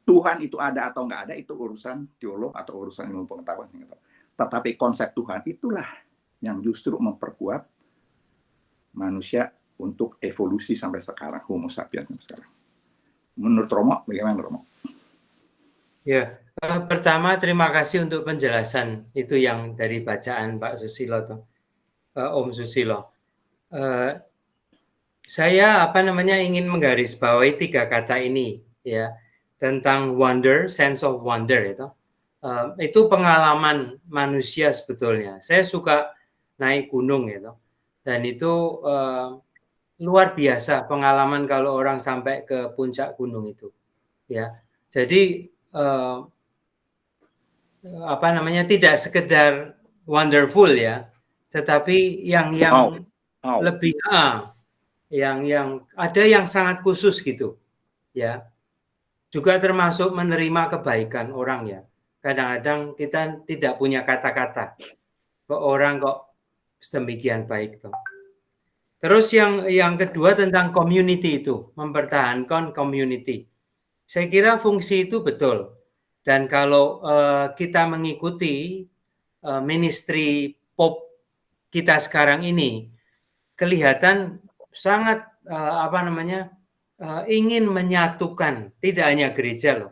Tuhan itu ada atau nggak ada, itu urusan teolog atau urusan ilmu pengetahuan. Tetapi konsep Tuhan itulah yang justru memperkuat manusia untuk evolusi sampai sekarang, Homo sapiens sampai sekarang. Menurut Romo, bagaimana Romo? Ya, pertama terima kasih untuk penjelasan itu yang dari bacaan Pak Susilo, Om Susilo. Saya ingin menggarisbawahi 3 kata ini ya, tentang wonder, sense of wonder itu pengalaman manusia sebetulnya. Saya suka naik gunung gitu, dan itu luar biasa pengalaman kalau orang sampai ke puncak gunung itu ya. Jadi tidak sekedar wonderful ya, tetapi yang lebih yang ada yang sangat khusus gitu ya. Juga termasuk menerima kebaikan orang ya. Kadang-kadang kita tidak punya kata-kata ke orang kok sedemikian baik tuh. Terus yang kedua tentang community itu, mempertahankan community. Saya kira fungsi itu betul. Dan kalau kita mengikuti ministry Pop kita sekarang ini, kelihatan sangat ingin menyatukan, tidak hanya gereja loh.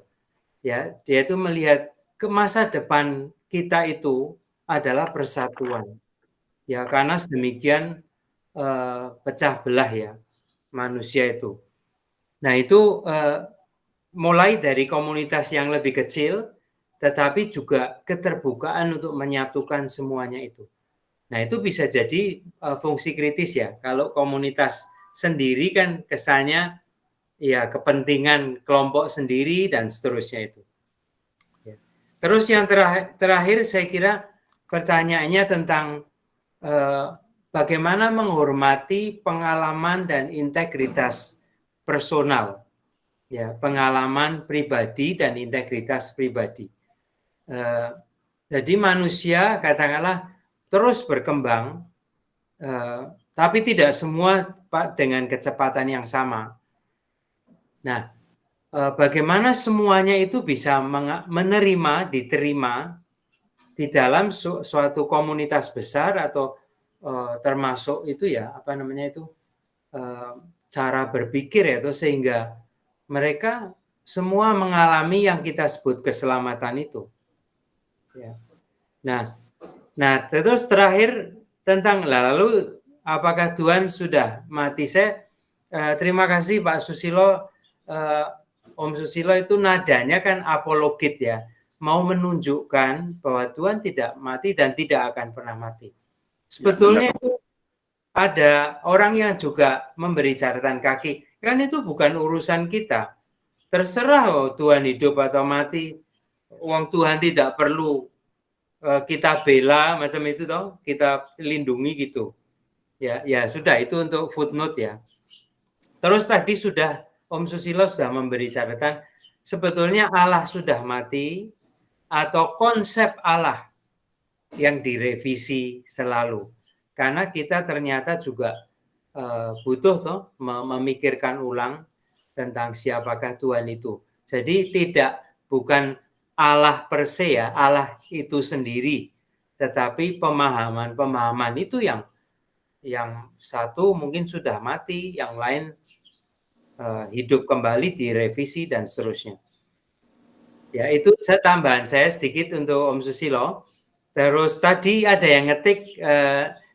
Ya, dia itu melihat ke masa depan kita itu adalah persatuan. Ya, karena sedemikian pecah belah ya manusia itu. Nah, itu mulai dari komunitas yang lebih kecil, tetapi juga keterbukaan untuk menyatukan semuanya itu. Nah, itu bisa jadi fungsi kritis ya. Kalau komunitas sendiri kan kesannya ya kepentingan kelompok sendiri dan seterusnya itu. Ya. Terus yang terakhir saya kira pertanyaannya tentang bagaimana menghormati pengalaman dan integritas personal, ya, pengalaman pribadi dan integritas pribadi. Jadi manusia katakanlah terus berkembang, tapi tidak semua dengan kecepatan yang sama. Nah, bagaimana semuanya itu bisa menerima, diterima di dalam suatu komunitas besar atau termasuk itu ya apa namanya itu cara berpikir ya, itu sehingga mereka semua mengalami yang kita sebut keselamatan itu. Ya. Nah terus terakhir tentang lalu apakah Tuhan sudah mati? Saya terima kasih Pak Susilo, Om Susilo itu nadanya kan apologit ya, mau menunjukkan bahwa Tuhan tidak mati dan tidak akan pernah mati. Sebetulnya itu ada orang yang juga memberi catatan kaki, kan itu bukan urusan kita. Terserah Tuhan hidup atau mati, uang Tuhan tidak perlu kita bela macam itu toh, kita lindungi gitu. Ya sudah, itu untuk footnote ya. Terus tadi sudah Om Susilo sudah memberi catatan, sebetulnya Allah sudah mati atau konsep Allah yang direvisi selalu. Karena kita ternyata juga butuh toh memikirkan ulang tentang siapakah Tuhan itu. Jadi bukan Allah per se ya, Allah itu sendiri, tetapi pemahaman itu yang satu mungkin sudah mati, yang lain hidup kembali, direvisi dan seterusnya. Ya itu tambahan saya sedikit untuk Om Susilo. Terus tadi ada yang ngetik,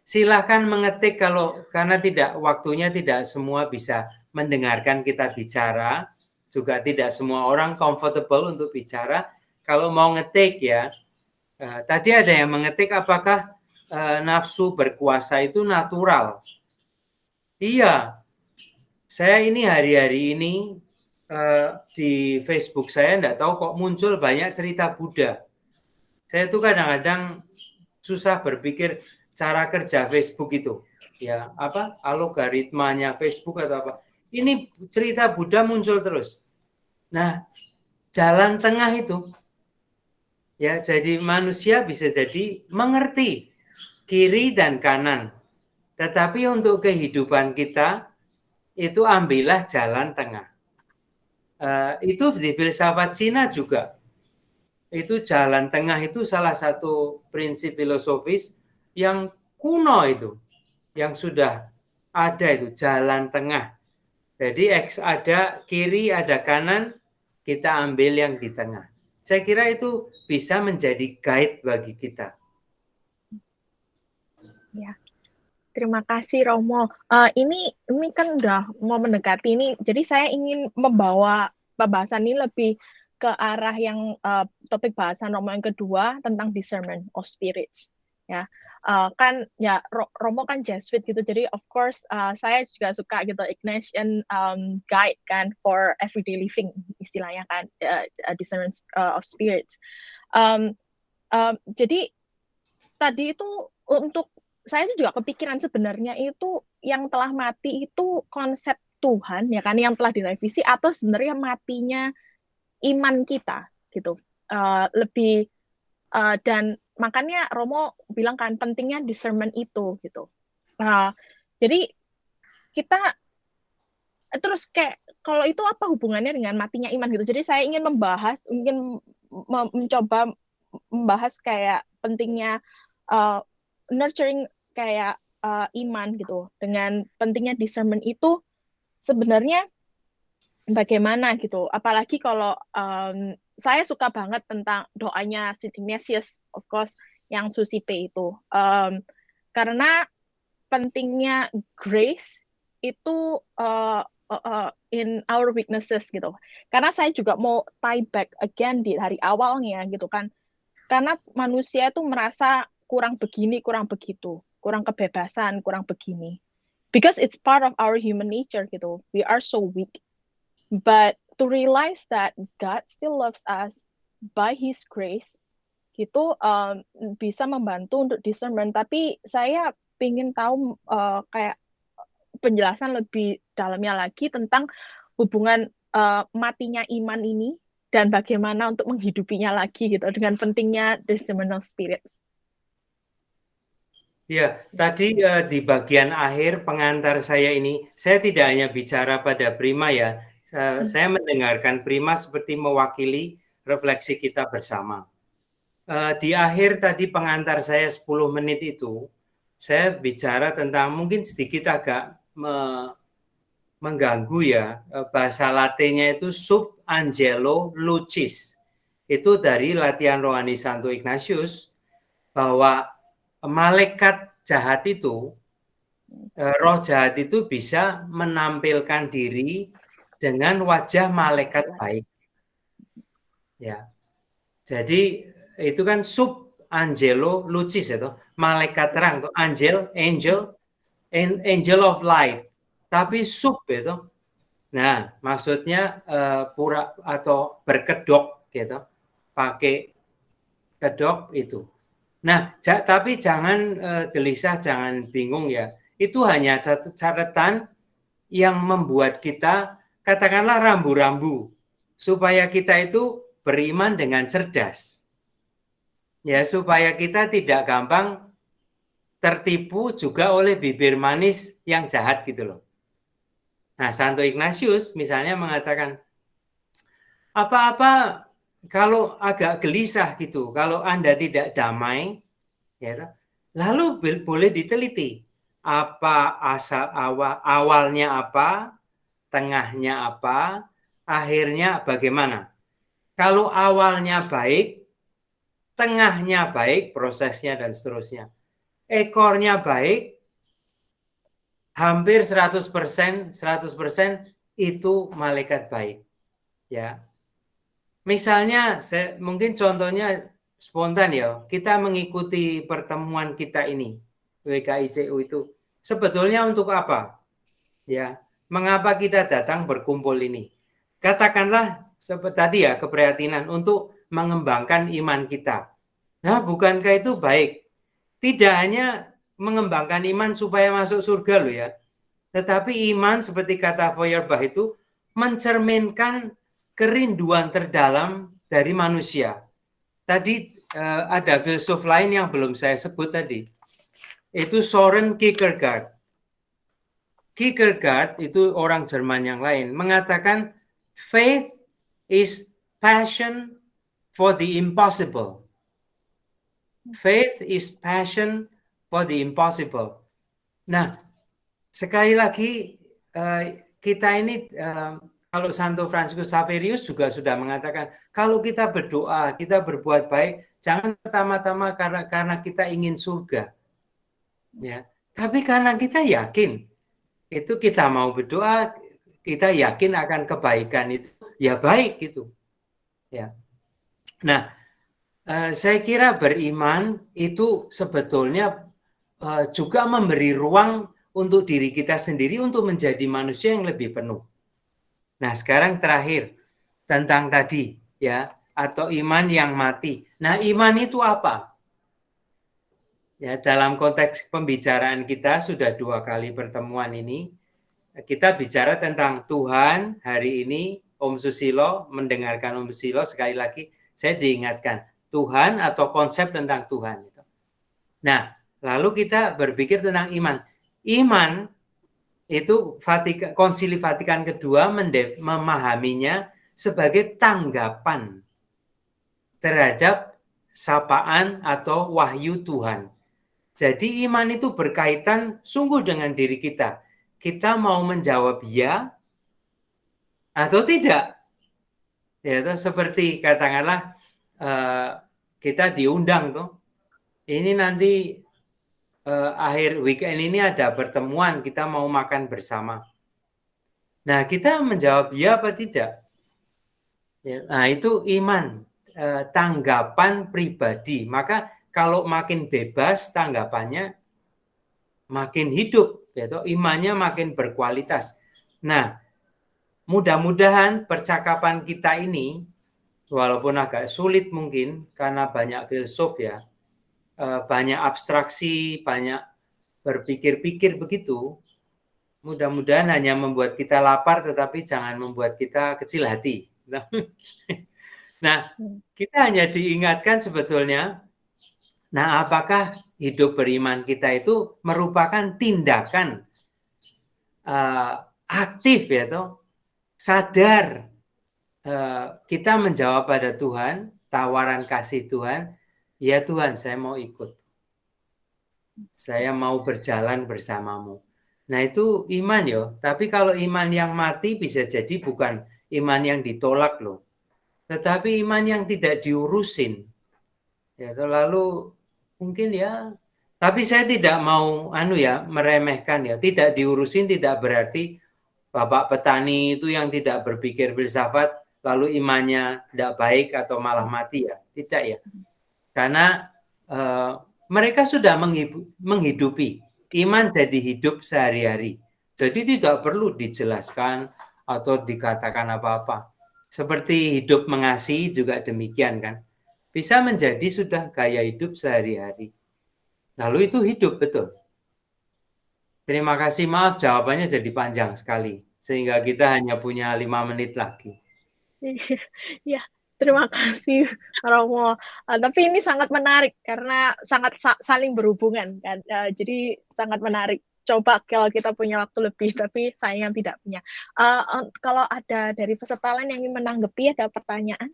silakan mengetik karena waktunya tidak semua bisa mendengarkan kita bicara, juga tidak semua orang comfortable untuk bicara. Kalau mau ngetik ya, tadi ada yang mengetik apakah nafsu berkuasa itu natural? Iya, saya ini hari-hari ini di Facebook saya enggak tahu kok muncul banyak cerita Buddha. Saya tuh kadang-kadang susah berpikir cara kerja Facebook itu, ya apa algoritmanya Facebook atau apa. Ini cerita Buddha muncul terus. Nah, jalan tengah itu, ya jadi manusia bisa jadi mengerti kiri dan kanan. Tetapi untuk kehidupan kita itu ambillah jalan tengah. Itu di filsafat Cina juga. Itu jalan tengah itu salah satu prinsip filosofis yang kuno itu, yang sudah ada itu jalan tengah. Jadi X ada kiri, ada kanan, kita ambil yang di tengah. Saya kira itu bisa menjadi guide bagi kita. Ya, terima kasih Romo. Ini kan udah mau mendekati ini, jadi saya ingin membawa pembahasan ini lebih ke arah yang topik bahasan Romo yang kedua tentang discernment of spirits. Ya, kan ya Romo kan Jesuit gitu, jadi of course saya juga suka gitu Ignatian guide kan for everyday living istilahnya kan, discernment of spirits. Jadi tadi itu untuk saya juga kepikiran sebenarnya itu yang telah mati itu konsep Tuhan ya kan yang telah direvisi atau sebenarnya matinya iman kita gitu, lebih dan makanya Romo bilang kan pentingnya discernment itu gitu. Jadi kita terus kayak kalau itu apa hubungannya dengan matinya iman gitu. Jadi saya ingin mencoba membahas kayak pentingnya nurturing kayak iman gitu dengan pentingnya discernment itu sebenarnya bagaimana gitu. Apalagi kalau saya suka banget tentang doanya St. Ignatius, of course, yang Susipe itu. Karena pentingnya grace itu in our weaknesses gitu. Karena saya juga mau tie back again dari awalnya gitu kan. Karena manusia tuh merasa kurang begini, kurang begitu, kurang kebebasan, kurang begini. Because it's part of our human nature gitu. We are so weak. But to realize that God still loves us by His grace, gitu bisa membantu untuk discernment. Tapi saya ingin tahu kayak penjelasan lebih dalamnya lagi tentang hubungan matinya iman ini dan bagaimana untuk menghidupinya lagi gitu dengan pentingnya discernible spirits. Ya, tadi di bagian akhir pengantar saya ini, saya tidak hanya bicara pada Prima ya, saya mendengarkan Prima seperti mewakili refleksi kita bersama. Di akhir tadi pengantar saya 10 menit itu, saya bicara tentang mungkin sedikit agak mengganggu ya, bahasa latinnya itu sub angelo lucis. Itu dari latihan rohani Santo Ignatius, bahwa malaikat jahat itu, roh jahat itu bisa menampilkan diri dengan wajah malaikat baik. Ya. Jadi itu kan sub angelo lucis itu, malaikat terang itu, angel of light. Tapi sub itu, nah maksudnya pura atau berkedok gitu, pakai kedok itu. Nah, tapi jangan gelisah, jangan bingung ya. Itu hanya catatan yang membuat kita katakanlah rambu-rambu supaya kita itu beriman dengan cerdas. Ya, supaya kita tidak gampang tertipu juga oleh bibir manis yang jahat gitu loh. Nah, Santo Ignatius misalnya mengatakan, apa-apa kalau agak gelisah gitu, kalau Anda tidak damai, ya, lalu boleh diteliti apa asal awalnya apa, tengahnya apa, akhirnya bagaimana. Kalau awalnya baik, tengahnya baik, prosesnya dan seterusnya. Ekornya baik, hampir 100% itu malaikat baik. Ya. Misalnya, mungkin contohnya spontan ya, kita mengikuti pertemuan kita ini, WKICU itu, sebetulnya untuk apa? Ya, mengapa kita datang berkumpul ini? Katakanlah seperti tadi ya, keprihatinan untuk mengembangkan iman kita. Nah, bukankah itu baik? Tidak hanya mengembangkan iman supaya masuk surga loh ya, tetapi iman seperti kata Feuerbach itu mencerminkan kerinduan terdalam dari manusia. Tadi ada filsuf lain yang belum saya sebut tadi. Itu Søren Kierkegaard. Kierkegaard itu orang Jerman yang lain mengatakan faith is passion for the impossible. Faith is passion for the impossible. Nah, sekali lagi kita ini kalau Santo Fransiskus Xaverius juga sudah mengatakan, kalau kita berdoa, kita berbuat baik, jangan pertama-tama karena kita ingin surga. Ya. Tapi karena kita yakin, itu kita mau berdoa, kita yakin akan kebaikan itu, ya baik gitu. Ya. Nah, saya kira beriman itu sebetulnya juga memberi ruang untuk diri kita sendiri untuk menjadi manusia yang lebih penuh. Nah, sekarang terakhir tentang tadi ya, atau iman yang mati. Nah, iman itu apa? Ya, dalam konteks pembicaraan kita sudah 2 kali pertemuan ini, kita bicara tentang Tuhan. Hari ini Om Susilo, mendengarkan Om Susilo sekali lagi, saya diingatkan Tuhan atau konsep tentang Tuhan. Nah, lalu kita berpikir tentang iman. Iman itu Konsili Vatikan kedua memahaminya sebagai tanggapan terhadap sapaan atau wahyu Tuhan. Jadi iman itu berkaitan sungguh dengan diri kita. Kita mau menjawab ya atau tidak. Ya, seperti katakanlah kita diundang tuh. Ini nanti akhir weekend ini ada pertemuan, kita mau makan bersama. Nah, kita menjawab ya apa tidak? Ya, nah, itu iman, tanggapan pribadi. Maka kalau makin bebas tanggapannya, makin hidup, yaitu imannya makin berkualitas. Nah, mudah-mudahan percakapan kita ini, walaupun agak sulit mungkin karena banyak filsuf ya, banyak abstraksi, banyak berpikir-pikir begitu, mudah-mudahan hanya membuat kita lapar tetapi jangan membuat kita kecil hati. Nah, kita hanya diingatkan sebetulnya, nah apakah hidup beriman kita itu merupakan tindakan aktif ya toh, sadar kita menjawab pada Tuhan, tawaran kasih Tuhan, ya Tuhan saya mau ikut. Saya mau berjalan bersamamu. Nah itu iman yo. Tapi kalau iman yang mati bisa jadi bukan iman yang ditolak loh. Tetapi iman yang tidak diurusin. Ya, lalu mungkin ya. Tapi saya tidak mau meremehkan ya. Tidak diurusin tidak berarti bapak petani itu yang tidak berpikir filsafat lalu imannya tidak baik atau malah mati ya. Tidak ya. Karena mereka sudah menghidupi iman jadi hidup sehari-hari. Jadi tidak perlu dijelaskan atau dikatakan apa-apa. Seperti hidup mengasihi juga demikian kan. Bisa menjadi sudah gaya hidup sehari-hari. Lalu itu hidup betul. Terima kasih, maaf jawabannya jadi panjang sekali. Sehingga kita hanya punya 5 menit lagi. Ya, terima kasih Romo. Tapi ini sangat menarik karena sangat saling berhubungan kan. Jadi sangat menarik. Coba kalau kita punya waktu lebih, tapi sayang tidak punya. Kalau ada dari peserta lain yang ingin menanggapi, ada pertanyaan?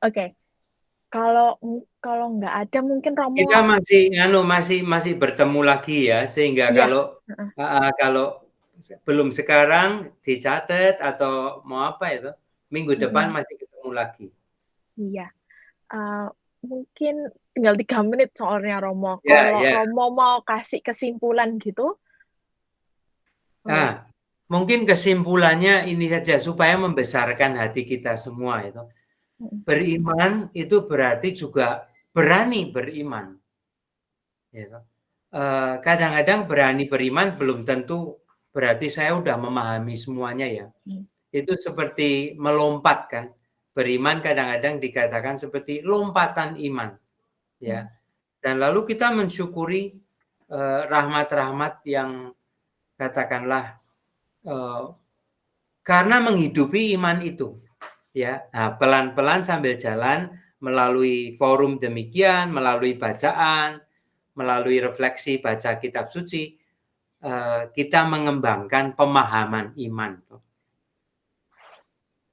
Oke. Kalau nggak ada mungkin Romo. Kita masih bertemu lagi ya, sehingga kalau belum sekarang dicatat atau mau apa itu, minggu depan masih ketemu lagi. Iya. Mungkin tinggal 3 menit soalnya Romo. Kalau Romo mau kasih kesimpulan gitu. Nah, mungkin kesimpulannya ini saja supaya membesarkan hati kita semua itu. Beriman itu berarti juga berani beriman. Kadang-kadang berani beriman belum tentu berarti saya udah memahami semuanya ya. Itu seperti melompat kan. Beriman kadang-kadang dikatakan seperti lompatan iman. Ya. Dan lalu kita mensyukuri rahmat-rahmat yang katakanlah karena menghidupi iman itu. Ya, nah, pelan-pelan sambil jalan melalui forum demikian, melalui bacaan, melalui refleksi baca kitab suci, kita mengembangkan pemahaman iman.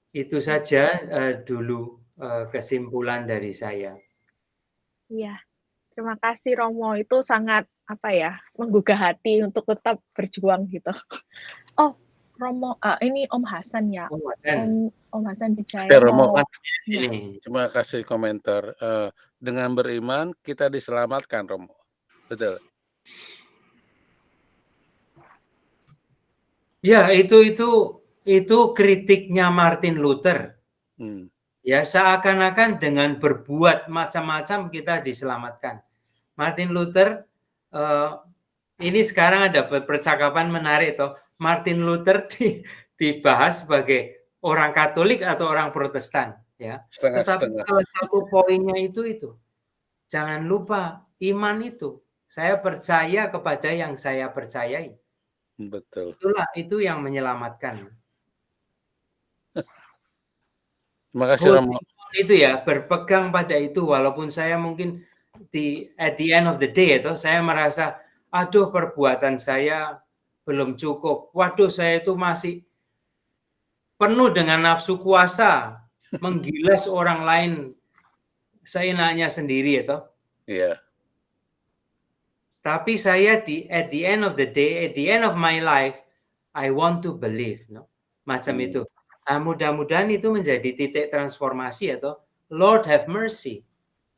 Itu saja dulu kesimpulan dari saya. Iya, terima kasih Romo. Itu sangat menggugah hati untuk tetap berjuang gitu. Oh, Romo, ini Om Hasan ya. Om Hasan Wijaya. Romo, cuma kasih komentar. Dengan beriman kita diselamatkan, Romo. Betul. Ya, itu kritiknya Martin Luther. Ya, seakan-akan dengan berbuat macam-macam kita diselamatkan. Martin Luther, ini sekarang ada percakapan menarik toh. Martin Luther dibahas sebagai orang Katolik atau orang Protestan, ya. Tetapi salah satu poinnya itu, jangan lupa iman itu. Saya percaya kepada yang saya percayai. Betul. Itulah itu yang menyelamatkan. Terima kasih Romo. Itu ya, berpegang pada itu walaupun saya mungkin at the end of the day itu saya merasa aduh perbuatan saya belum cukup. Waduh, saya itu masih penuh dengan nafsu kuasa, menggilas orang lain seenaknya sendiri itu. Iya. Tapi saya at the end of the day, at the end of my life, I want to believe, macam itu. Mudah-mudahan itu menjadi titik transformasi atau Lord have mercy.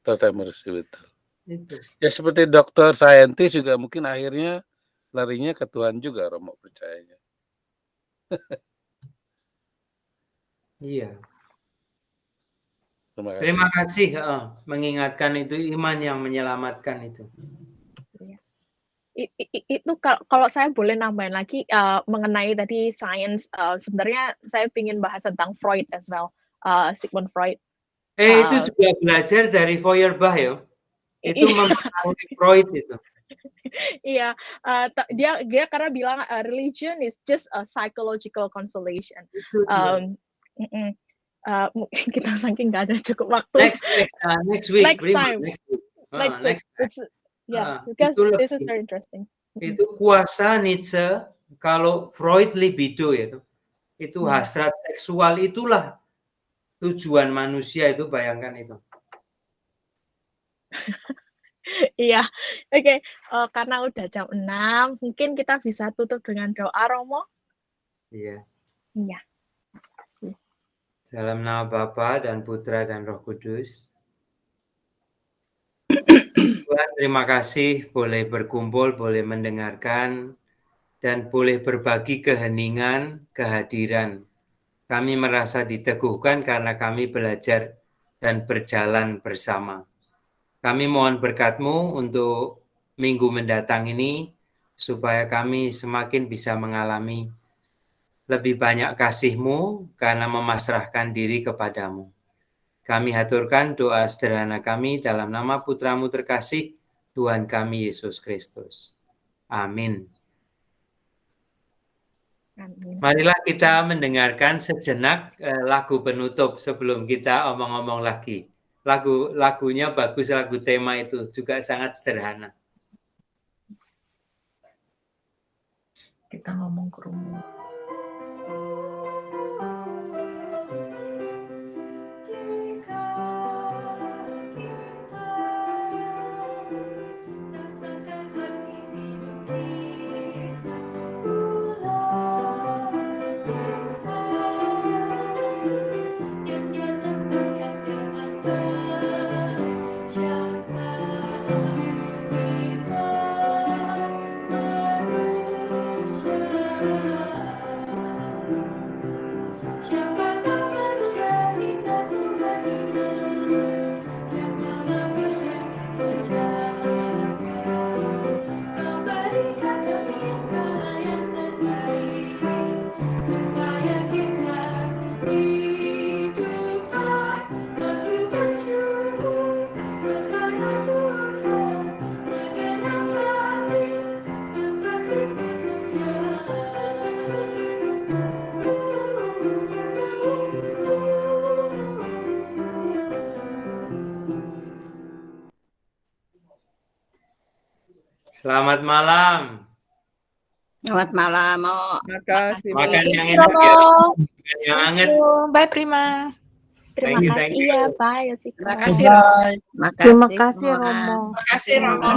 Lord have mercy, betul. Itu. Ya seperti dokter saintis juga mungkin akhirnya larinya ke Tuhan juga, Romo percayanya. Iya. Terima kasih mengingatkan itu, iman yang menyelamatkan itu. Itu kalau saya boleh nambahin lagi mengenai tadi sains, sebenarnya saya ingin bahas tentang Freud as well, Sigmund Freud. Itu juga belajar dari Feuerbach ya. Itu mempengaruhi Freud itu. Iya, dia karena bilang religion is just a psychological consolation. Itu dia. Mungkin kita saking nggak ada cukup waktu. Next week. Next time. Next week. Because this is very interesting. Itu kuasa Nietzsche, kalau Freud libido itu hasrat seksual, itulah tujuan manusia itu, bayangkan itu. Iya, oke. Karena udah jam 6, mungkin kita bisa tutup dengan doa, Romo. Iya. Iya. Dalam nama Bapa dan Putra dan Roh Kudus. Tuhan, terima kasih boleh berkumpul, boleh mendengarkan, dan boleh berbagi keheningan, kehadiran. Kami merasa diteguhkan karena kami belajar dan berjalan bersama. Kami mohon berkat-Mu untuk minggu mendatang ini, supaya kami semakin bisa mengalami lebih banyak kasih-Mu karena memasrahkan diri kepada-Mu. Kami haturkan doa sederhana kami dalam nama Putra-Mu terkasih, Tuhan kami Yesus Kristus. Amin. Marilah kita mendengarkan sejenak lagu penutup sebelum kita omong-omong lagi. Lagunya bagus, lagu tema itu juga sangat sederhana. Kita ngomong ke rumah. Selamat malam. Selamat malam. Makasih. Makan yang enak ya. Makan yang hangat. Bye Prima. Terima kasih. Iya, bye. Terima kasih. Makasih. Terima kasih Romo.